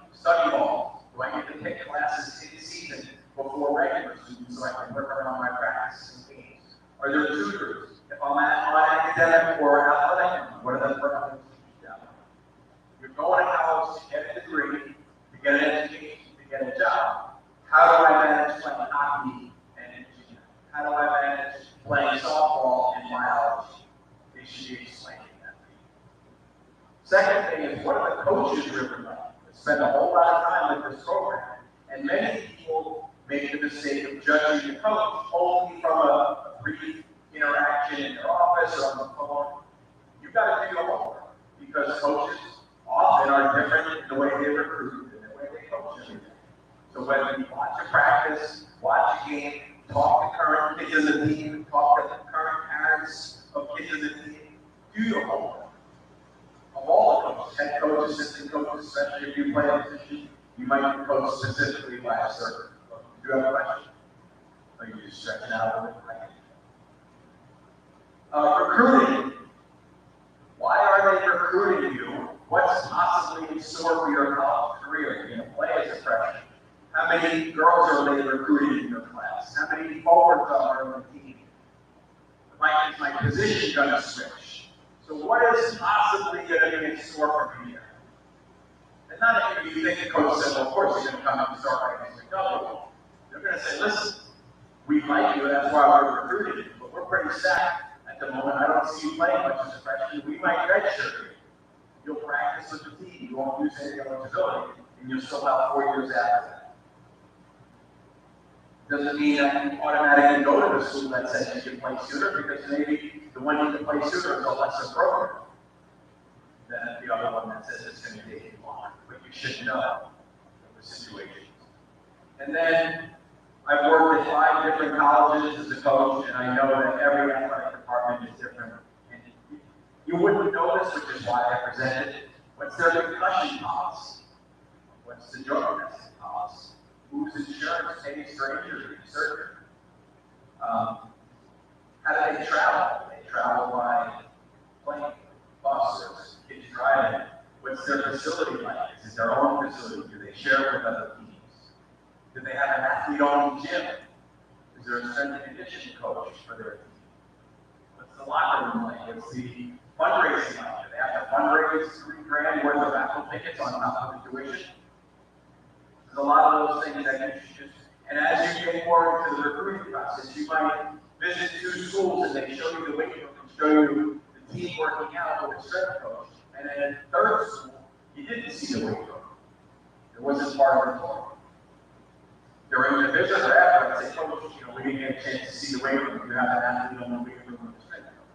hall? Do I need to pick classes in season before regular students so I can work around my practice and games? Are there tutors? If I'm on academic or athletic, what are the programs? You're going to college to get a degree, to get an education, to get a job. How do I manage playing hockey and engineering? How do I manage playing softball and biology? They should be explaining that to you. Second thing is, what are the coaches really like? They spend a whole lot of time with this program, and many people make the mistake of judging the coach only from a brief interaction in their office or on the phone. You've got to do your homework, because coaches often are different in the way they recruit and the way they coach everything. So whether you watch a practice, watch a game, talk to current kids in the team, talk to the current parents of kids in the team, do your homework. Of all the coaches, head coaches, assistant coaches, especially if you play a position, you might be coached specifically by a certain coach. Do you have a question? Or you just stretching out a little bit? Recruiting. Why are they recruiting you? What's possibly in store for your college career? You're going to play as a freshman. How many girls are they recruiting in your class? How many forwards are on the team? Is my position going to switch? So what is possibly going to be in store for me here? And not if you think the coach says, well, of course you're going to come and start right next to go. They're going to say, listen, we like you, that's why we're recruiting you, but we're pretty stacked at the moment. I don't see you playing much as a freshman. We might redshirt you. You'll practice with the team. You won't use any eligibility, and you'll still have 4 years after that. Doesn't mean that you automatically go to the school that says you can play sooner, because maybe the one you can play sooner is a lesser program than the other one that says it's going to take you longer. But you should know the situation. And then I've worked at 5 different colleges as a coach, and I know that every athletic department is different. And you wouldn't know this, which is why I presented it. What's their concussion policy? What's the drug testing policy? Whose insurance pays for injury, surgery? How do they travel? They travel by plane, bus, or kids driving. What's their facility like? Is it their own facility? Do they share it with other teams? Do they have an athlete-owned gym? Is there a strength and conditioning coach for their team? What's the locker room like? What's the fundraising like? Do they have to fundraise $3,000 worth of raffle tickets on top of the tuition? There's a lot of those things that you should just, and as you get more into the recruiting process, you might visit 2 schools and they show you the weight room and show you the team working out with a strength coach. And then at 3rd school, you didn't see the weight room. It wasn't part of the program. During the visit or after, I'd say, coach, we didn't get a chance to see the weight room. You have an athlete on the weight room with a strength coach.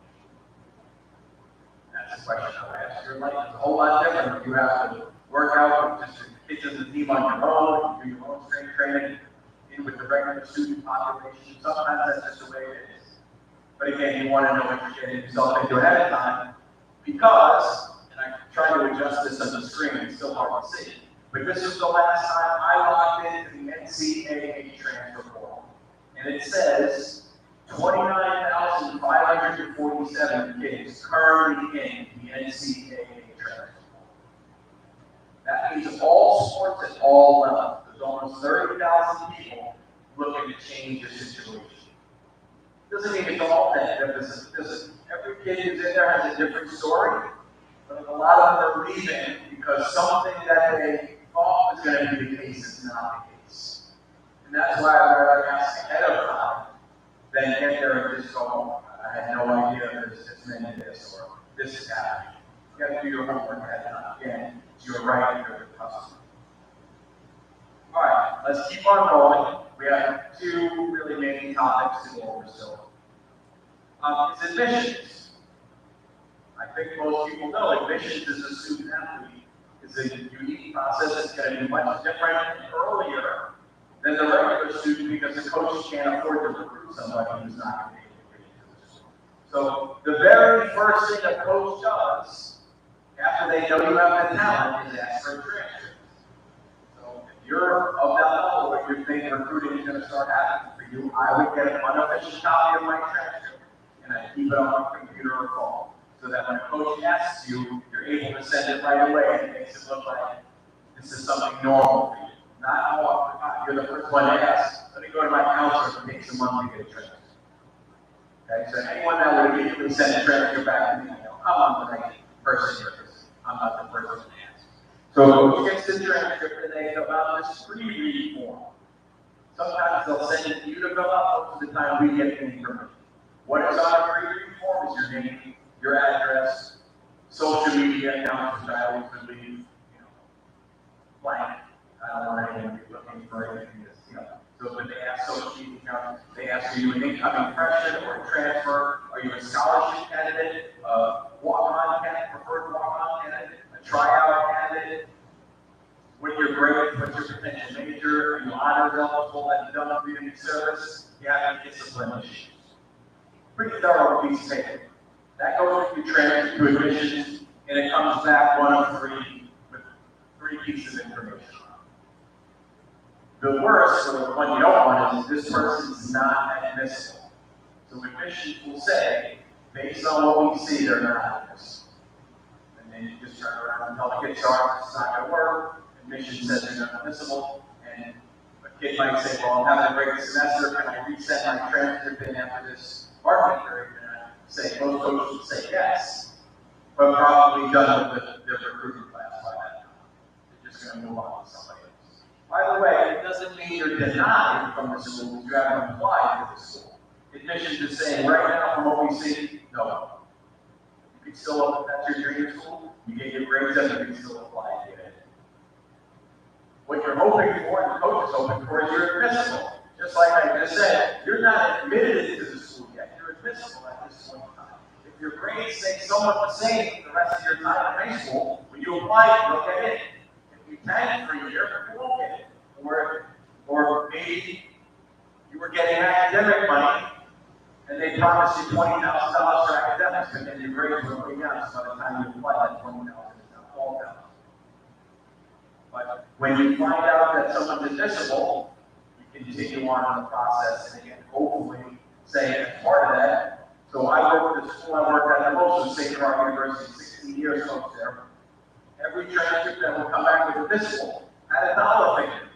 That's a question I would ask. Your life is a whole lot different if you have to work out with just the kids in the team on your own, you do your own strength training in with the regular student population. Sometimes that's just the way it is. But again, you want to know what you're getting yourself into ahead of time, because, and I'm trying to adjust this on the screen, it's still hard to see, but this was the last time I logged into the NCAA transfer portal. And it says 29,547 kids currently in the NCAA transfer. That means all sports at all levels. There's almost 30,000 people looking to change the situation. Doesn't mean it's all negative. Every kid who's in there has a different story, but a lot of them are leaving because something that they thought was going to be the case is not the case. And that's why I'd rather ask ahead of time than get there and just go, oh, I had no idea there's this many this or this is happening. You got to do your homework ahead of time. Again, you're right, you're the customer. All right, let's keep on rolling. We have 2 really main topics to go over still. It's admissions. I think most people know admissions as a student athlete is a unique process. It's going to be much different and earlier than the regular student because the coach can't afford to recruit somebody who's not going to be able to get into the school. So the very first thing a coach does after they know you have the talent is ask for a transcript. So if you're of that level where you think recruiting is going to start happening for you, I would get an unofficial copy of my transcript and I keep it on my computer or phone so that when a coach asks you, you're able to send it right away and it makes it look like this is something normal for you. Not, oh, you're the first one to ask. Let me go to my counselor and take some money to get a transcript. Okay, so anyone that would immediately send a transcript back to me, I'm on the right person here. I'm not the person to ask. So who gets the transcript and they fill out this pre-read form? Sometimes they'll send it to you to fill out, most of the time we get the information. What is on a pre-read form is your name, your address, social media accounts, which I always believe, blank. I don't want anyone to be looking for anything that's, so when they ask social media accounts, they ask, are you an incoming freshman or a transfer? Are you a scholarship candidate, a walk-on candidate, preferred walk-on candidate, a tryout candidate? What are your grades? What's your potential major? Are you honors eligible? Have you done community service? Do you have any discipline issues? Pretty thorough piece of paper. That goes with your transfer to admissions, and it comes back one of three with 3 pieces of information. The worst, or the one you don't want, is this person is not admissible. So admissions will say, based on what we see, they're not admissible. And then you just turn around and tell the kid, sorry, it's not going to work. Admission says they're not admissible. And a kid might say, well, I'm having a great semester. Can I reset my transcript in after this marketing period? And I say, most coaches would say yes, but probably done with the recruiting class by that time. They're just going to move on to somebody else. By the way, it doesn't mean you're denied from the school because you haven't applied to the school. Admissions is saying right now, from what we see, no. You can still, if that's your dream school, you get your grades up, you can still apply to get it. What you're hoping for, and the coach is hoping for, is you're admissible. Just like I just said, you're not admitted to the school yet. You're admissible at this point in time. If your grades stay somewhat the same the rest of your time in high school, when you apply, you'll get in. If you tank for a year, you won't get it. Or maybe you were getting academic money and they promised you $20,000 for academics, and then your grades were going down. So by the time you apply, that $20,000 is now $12,000. But when you find out that someone's admissible, you continue on in the process, and again, hopefully, say as part of that. So I worked at the school I worked at most of St. Croix University, 16 years folks there. Every transcript that will come back with admissible had a dollar figure.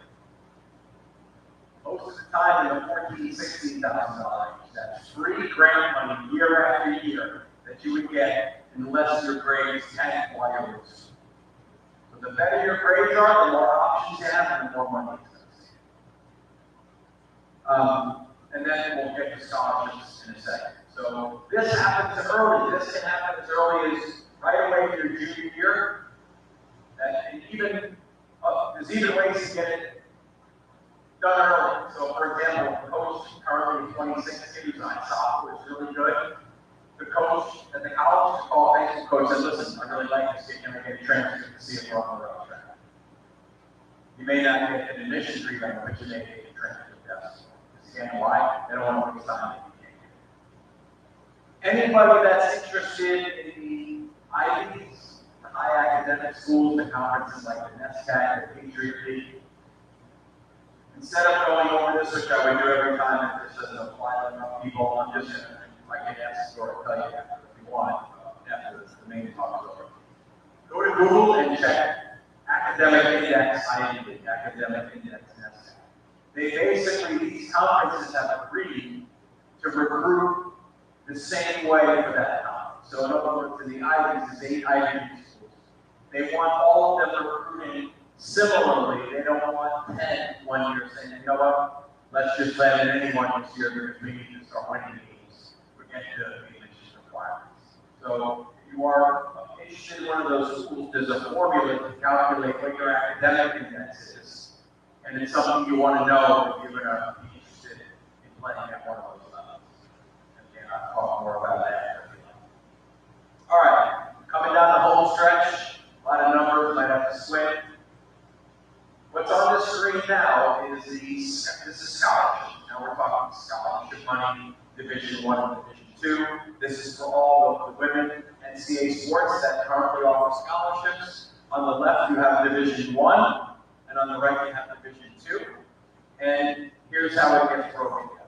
Most of the time in the $14,000, $16,000 range. That's free grant money year after year that you would get unless your grades tank while you're in school. So the better your grades are, the more options you have and the more money you spend. And then we'll get to scholarships in a second. So this happens early. This can happen as early as right away in your junior year. And even there's even ways to get it done early. So for example, the coach currently 26 who's on software is really good. The coach at the college called the coach and said, listen, I really like this kid. Can I get a transcript to see if we're on the right track? You may not get an admissions review, but you may get a transcript test. Again, why? They don't want to waste time. Anybody that's interested in the Ivies, the high academic schools, the conferences like the NESCAC, the Patriot League, instead of going over this, which I would do every time if this doesn't apply to enough people, I'm just going to, I can ask or tell you after if you want, after the main talk is over. Go to Google and check Academic Index, IID, Academic Index, NESCAC. They basically, these conferences have agreed to recruit the same way for that conference. So in other words, in the Ivies, there's 8 Ivy schools. They want all of them recruiting similarly. They don't want 10 one year saying, you know what, let's just let in anyone this year because we need to start winning games. We're getting to the admissions requirements. So if you are interested in one of those schools, there's a formula to calculate what your academic index is. And it's something you want to know if you're going to be interested in playing at one of those levels. Again, I'll talk more about that. All right. money, Division I and Division II. This is for all of the women NCAA sports that currently offer scholarships. On the left, you have Division I, and on the right, you have Division II. And here's how it gets broken down.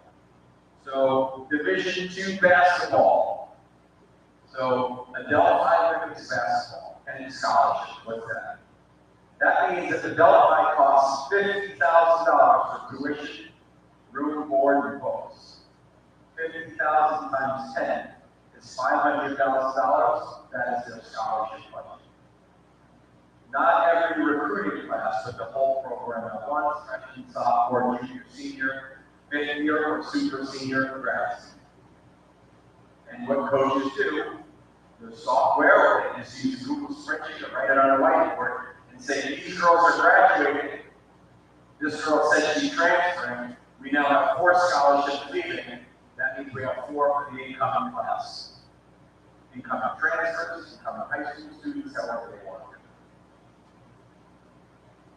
So, Division II basketball. So, Adelphi women's basketball and scholarship. What's that? That means that Adelphi costs $50,000 for tuition, room, board, and books. 50,000 times 10 is $500,000. That is their scholarship budget. Not every recruiting class, but the whole program at once, freshman, sophomore, junior, senior, fifth year, or super senior grads. And what coaches do, the software, they just use Google spreadsheet to write it on a whiteboard and say, these girls are graduating. This girl said she's transferring. We now have 4 scholarships leaving. That means we have 4 for the incoming class. Incoming transfers, incoming high school students, however they want.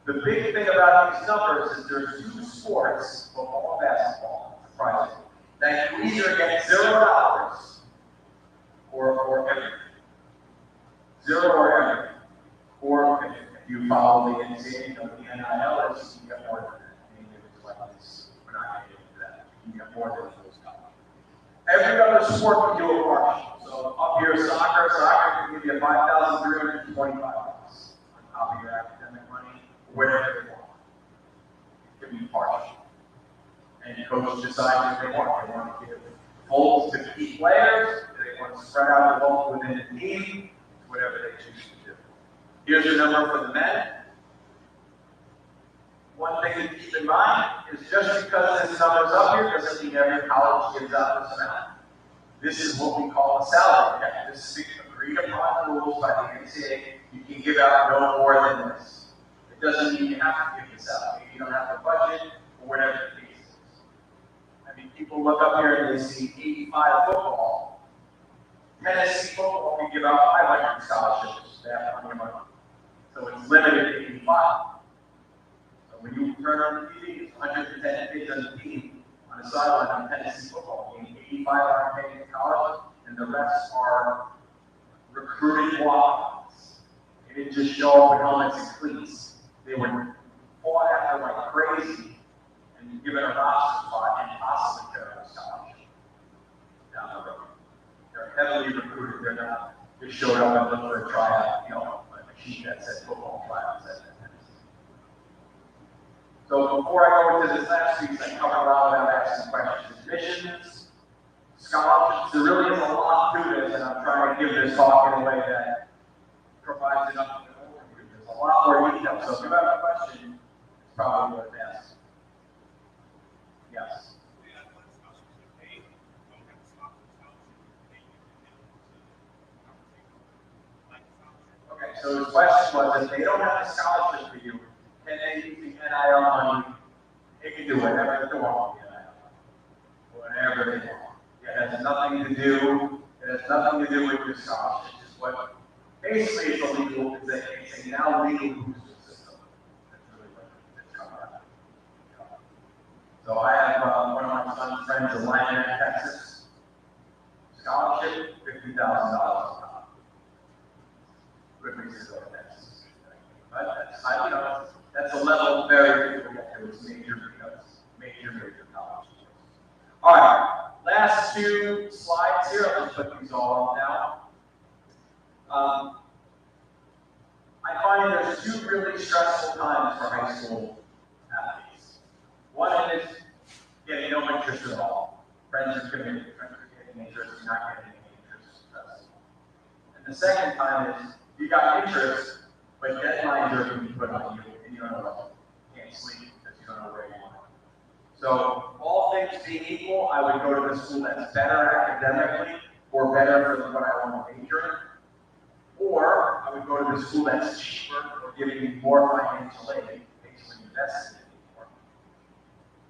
The big thing about these numbers is there's 2 sports, football and basketball, surprisingly, that you either get $0 or everything. 0 or everything. Or if you follow the NCAA, you know, the NIL is, you get more than that. Maybe it's like this. We're not going to get into that. You get more than those dollars. Every other sport can do a partial. So up here, soccer can give you $5,325 on top of your academic money, whatever they want. It can be partial. And coaches decide if they want. They want to give full to key players, they want to spread out the ball within the team, whatever they choose to do. Here's the number for the men. One thing to keep in mind is just because this number's up here doesn't mean every college gives out this amount. This is what we call a salary cap. This is agreed upon rules by the NCAA. You can give out no more than this. It doesn't mean you have to give this out. Maybe you don't have the budget or whatever the case is. I mean, people look up here and they see 85 football. Tennessee football can give out 500 scholarships. They have plenty of money. So it's limited to 85. So when you turn on the TV, it's 110 kids on the team on the sideline on Tennessee football game. 85 are paying college, and the rest are recruiting walk-ons. They didn't just show up with helmets and cleats. They were fought after like crazy and given a roster spot and possibly carry a scholarship down the road. They're heavily recruited. They're not just showed up and looked for a tryout, you know, like a sheet that said football tryouts at Tennessee. So before I go into this last piece, I cover a lot without asking questions. Admissions, scholarships, there really is a lot to this, and I'm trying to give this talk in a way that provides enough of an overview. There's a lot more detail, so if you have a question, it's probably worth asking. Yes. Okay, so the question was, if they don't have a scholarship for you, can they use the NIL money? They can do whatever they want with the NIL. Whatever they want. It has nothing to do with your scholarship. It's what basically it's a legal, it's a now legal booster system. That's really what it's coming out. So I have one of my son's friends in Lyon, Texas. Scholarship, $50,000 a top. Good reason to go to Texas. But that's a level very difficult to get to. It's major college. All right, last few slides here. I'll just put these all up now. I find there's 2 really stressful times for high school athletes. One is getting no interest at all. Friends are getting interest, you're not getting any interest. And the second time is you got interest, but deadlines are going to be put on you, and you don't know, you can't sleep because you don't know where you are. So, all things being equal, I would go to the school that's better academically or better for what I want to major in. Or I would go to the school that's cheaper or giving me more financial aid, basically investing in me more.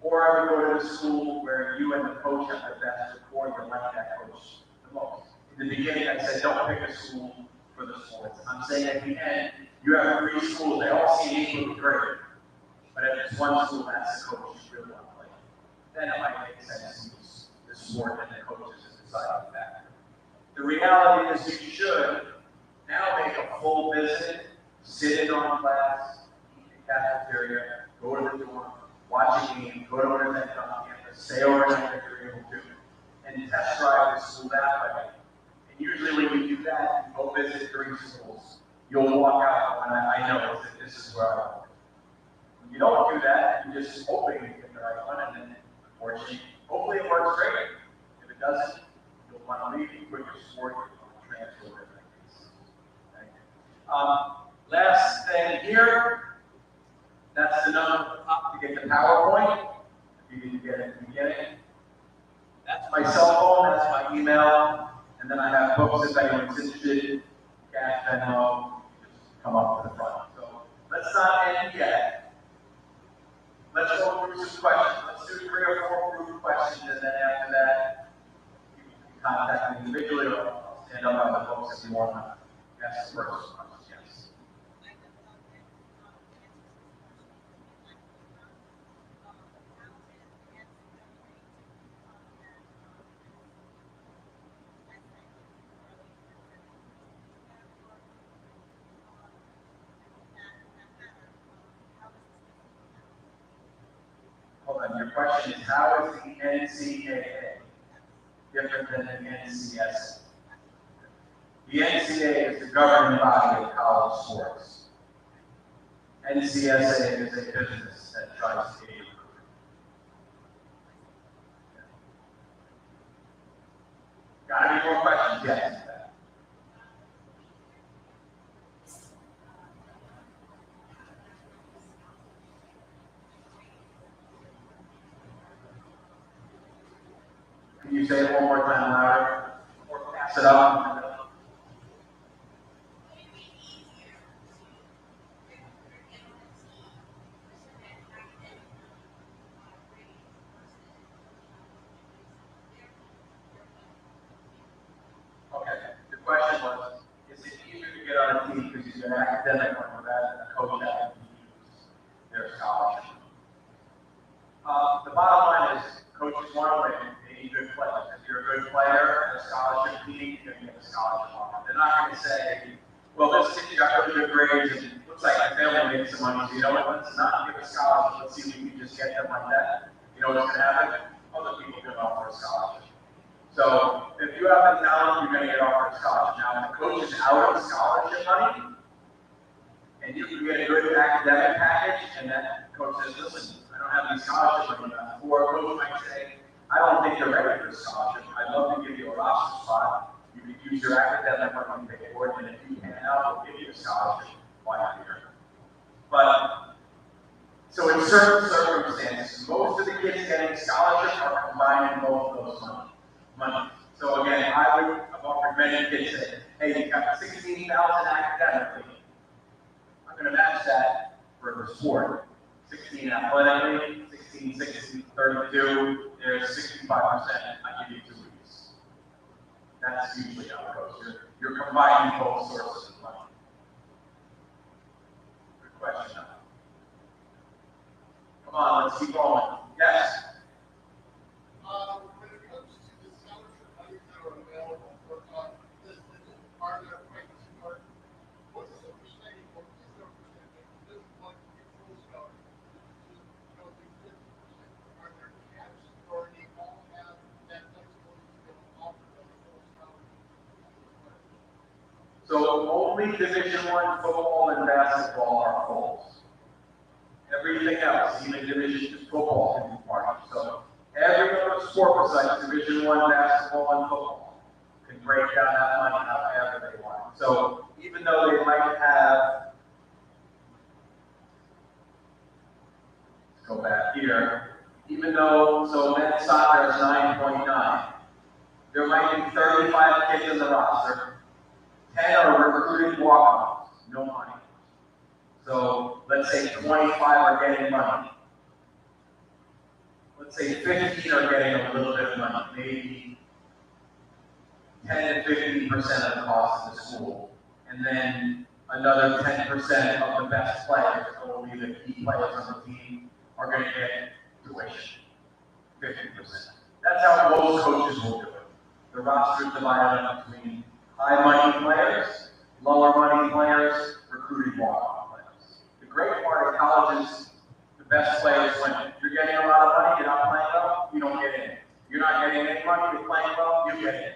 Or I would go to the school where you and the coach have the best rapport, you like that coach the most. In the beginning, I said, don't pick a school for the sports. I'm saying at the end, you have 3 schools, they all seem equally great. But if it's one school, that's the coach you really want to play. Then it might make sense to use the sport and the coaches is the deciding factor. The reality is you should now make a full visit, sit in on class, eat in the cafeteria, go to the dorm, watch a game, go to an event on campus, stay overnight if you're able to, and test drive the school that way. And usually when you do that, you go visit 3 schools. You'll walk out and I know that this is where I want. When you don't do that, you're just hoping you get the right one, and then unfortunately, hopefully it works great. If it doesn't, you'll want to leave, you quit your sport, you'll transfer whatever it is. Okay. Last thing here, that's the number up to get the PowerPoint. If you didn't get it at the beginning. That's my cell phone, that's my email, and then I have books if anyone's interested. Cash, Venmo, just come up to the front. So let's not end yet. Let's go through some questions. Let's do 3 or 4 group questions, and then after that, you can contact me individually, or I'll stand up on the books if you want to ask the first one. Yes. Hold on, your question is how is the NCAA different than the NCSA? The NCAA is the governing body of college sports. NCSA is a business that tries to aid. Got any more questions? Yes. Can you say it one more time louder? Or pass it up? Okay. The question was, is it easier to get on a team because he's an academic one rather than a coach that can use their scholarship? The bottom line is coaches want to win. They need good players. If you're a good player and a scholarship team, you're going to get a scholarship offer. They're not going to say, well, this kid got really good grades and looks like my family made some money, so you know what, let's not give a scholarship, let's see if we can just get them like that. You know what's going to happen? Other people are going to offer a scholarship. So if you have the talent, you're going to get offered a scholarship. Now, if the coach is out of scholarship money, and you can get a good academic package, and that coach says, listen, I don't have any scholarship money, or a coach might say, I don't think you're ready for a scholarship. I'd love to give you a roster spot. You can use your academic money to pay for it, and if you pan out, we'll give you a scholarship. Why not here? But, so in certain circumstances, most of the kids getting scholarships are combining both of those money. So again, I would have offered many kids say, hey, you got 16,000 academically. I'm going to match that for the sport. 16 athletically, 16, 60, 32, there's 65%. I give you 2 weeks. That's usually how it goes. You're combining both sources of money. Good question. Come on, let's keep going. Yes? When it comes to the scholarship money that are available for this part of that pregnancy part, what is the percentage, or is there a percentage? This is like your full scholarship. This is 50%. Are there caps, or do they all have that flexibility to be able to offer them a full scholarship? So only Division I football and basketball are fulls. Everything else, even Division II football can be part of it. So every other sport besides Division I basketball and football can break down that money however they want. So even though they might have, let's go back here, even though, so men's soccer is 9.9, there might be 35 kids in the roster, 10 are recruited walk-ons, no money. So let's say 25 are getting money. Let's say 15 are getting a little bit of money, maybe 10 to 15% of the cost of the school. And then another 10% of the best players, that will be the key players on the team, are going to get tuition, 50%. That's how most coaches will do it. The roster is divided up between high money players, lower money players, recruiting walk-on players. The great part of college is the best players win. If you're getting a lot of money, you're not playing well, you don't get in. You're not getting any money, you're playing well, you get in.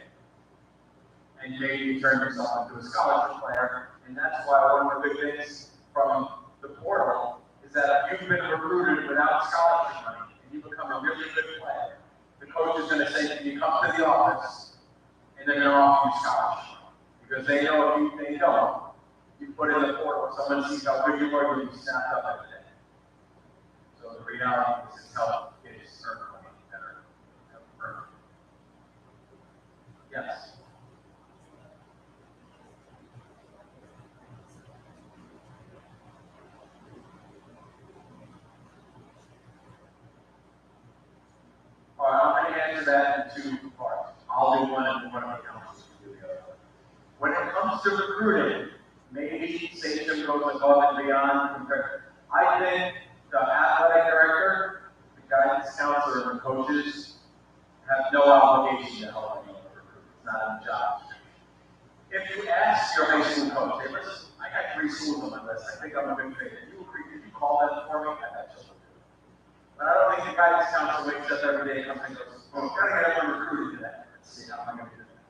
And maybe you turn yourself into a scholarship player. And that's why one of the big things from the portal is that if you've been recruited without scholarship money and you become a really good player, the coach is going to say, can you come to the office, and they're going to offer you scholarship money. Because they know if they don't, you put in the portal, someone sees how good you are, you snap up every day. So the reality is help kids earn money better. Yes. All right, I'm going to answer that in two parts. I'll do one and one of the councils will do the other. When it comes to recruiting, maybe Station goes above and beyond compared. I think the athletic director, the guidance counselor, and the coaches have no obligation to help anyone recruit. It's not a job. If you ask your high school coach, hey, listen, I got 3 schools on my list. I think I'm a good fit. If you agree, could you call them for me? I bet you'll do it. But I don't think the guidance counselor wakes up every day and comes and goes, well, we've got to get everyone recruited today. Let's see how I'm going to do that.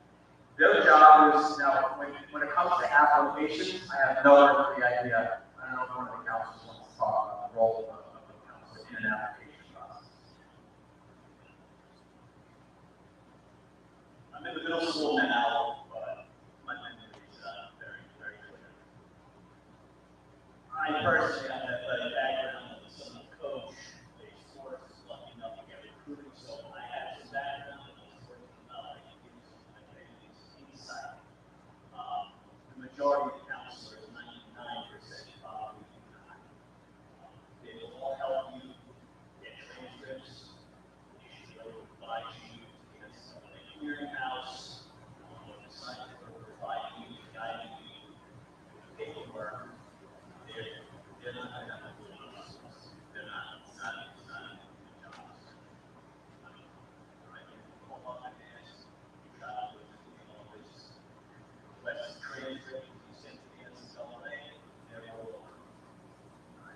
Their job is, now, when it comes to applications, I have no earthly idea. I don't know if one of the counselors wants to talk about the role of the counselor in an application process. I'm in the middle school now, but my memory is very, very clear. I personally have an athletic background as a son of coach, played sports, lucky enough to get recruited, so I have some background in this work, I can give you some insight. The majority of counselors, 99%, probably do not. They will all help you get transcripts, they will provide you with a clearinghouse, the science will provide you, guiding you, paperwork. They're not going to have to do it. They're not jobs. I can call up and ask, you try to do all this. Let's transcript, you send to the NCAA, they're all over.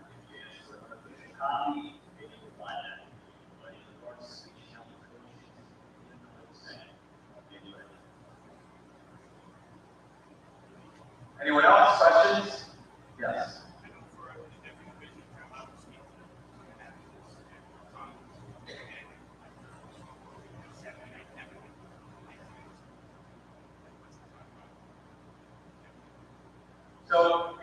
If you ask for an official copy, they can provide that. But in regards to speaking out with coaches, you know what I'm saying. Anyway. Anyone else? Questions? Yes. So,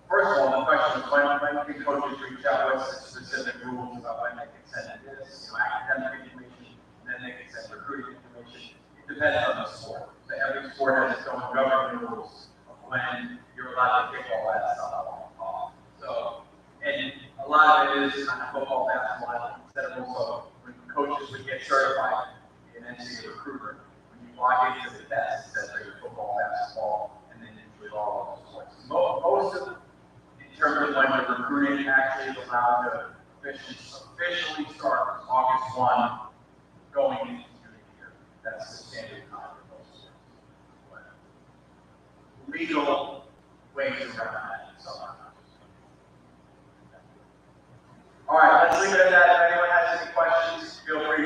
first of all, the question is when can coaches reach out with specific rules about when they can send this, academic information, and then they can send recruiting information. It depends on the sport. So every sport has its own governing rules of when you're allowed to kick all that stuff off. So, and a lot of it is kind of football, basketball, instead of also when coaches would get certified in NCAA recruiter, when you log into the test, it says that you're football, basketball, and then usually all of those sports. Most of, in terms of when the recruiting actually is allowed to officially start August 1, going into the year. That's the standard time for most sports. Legal ways around that sometimes. All right, let's leave it at that. If anyone has any questions, feel free to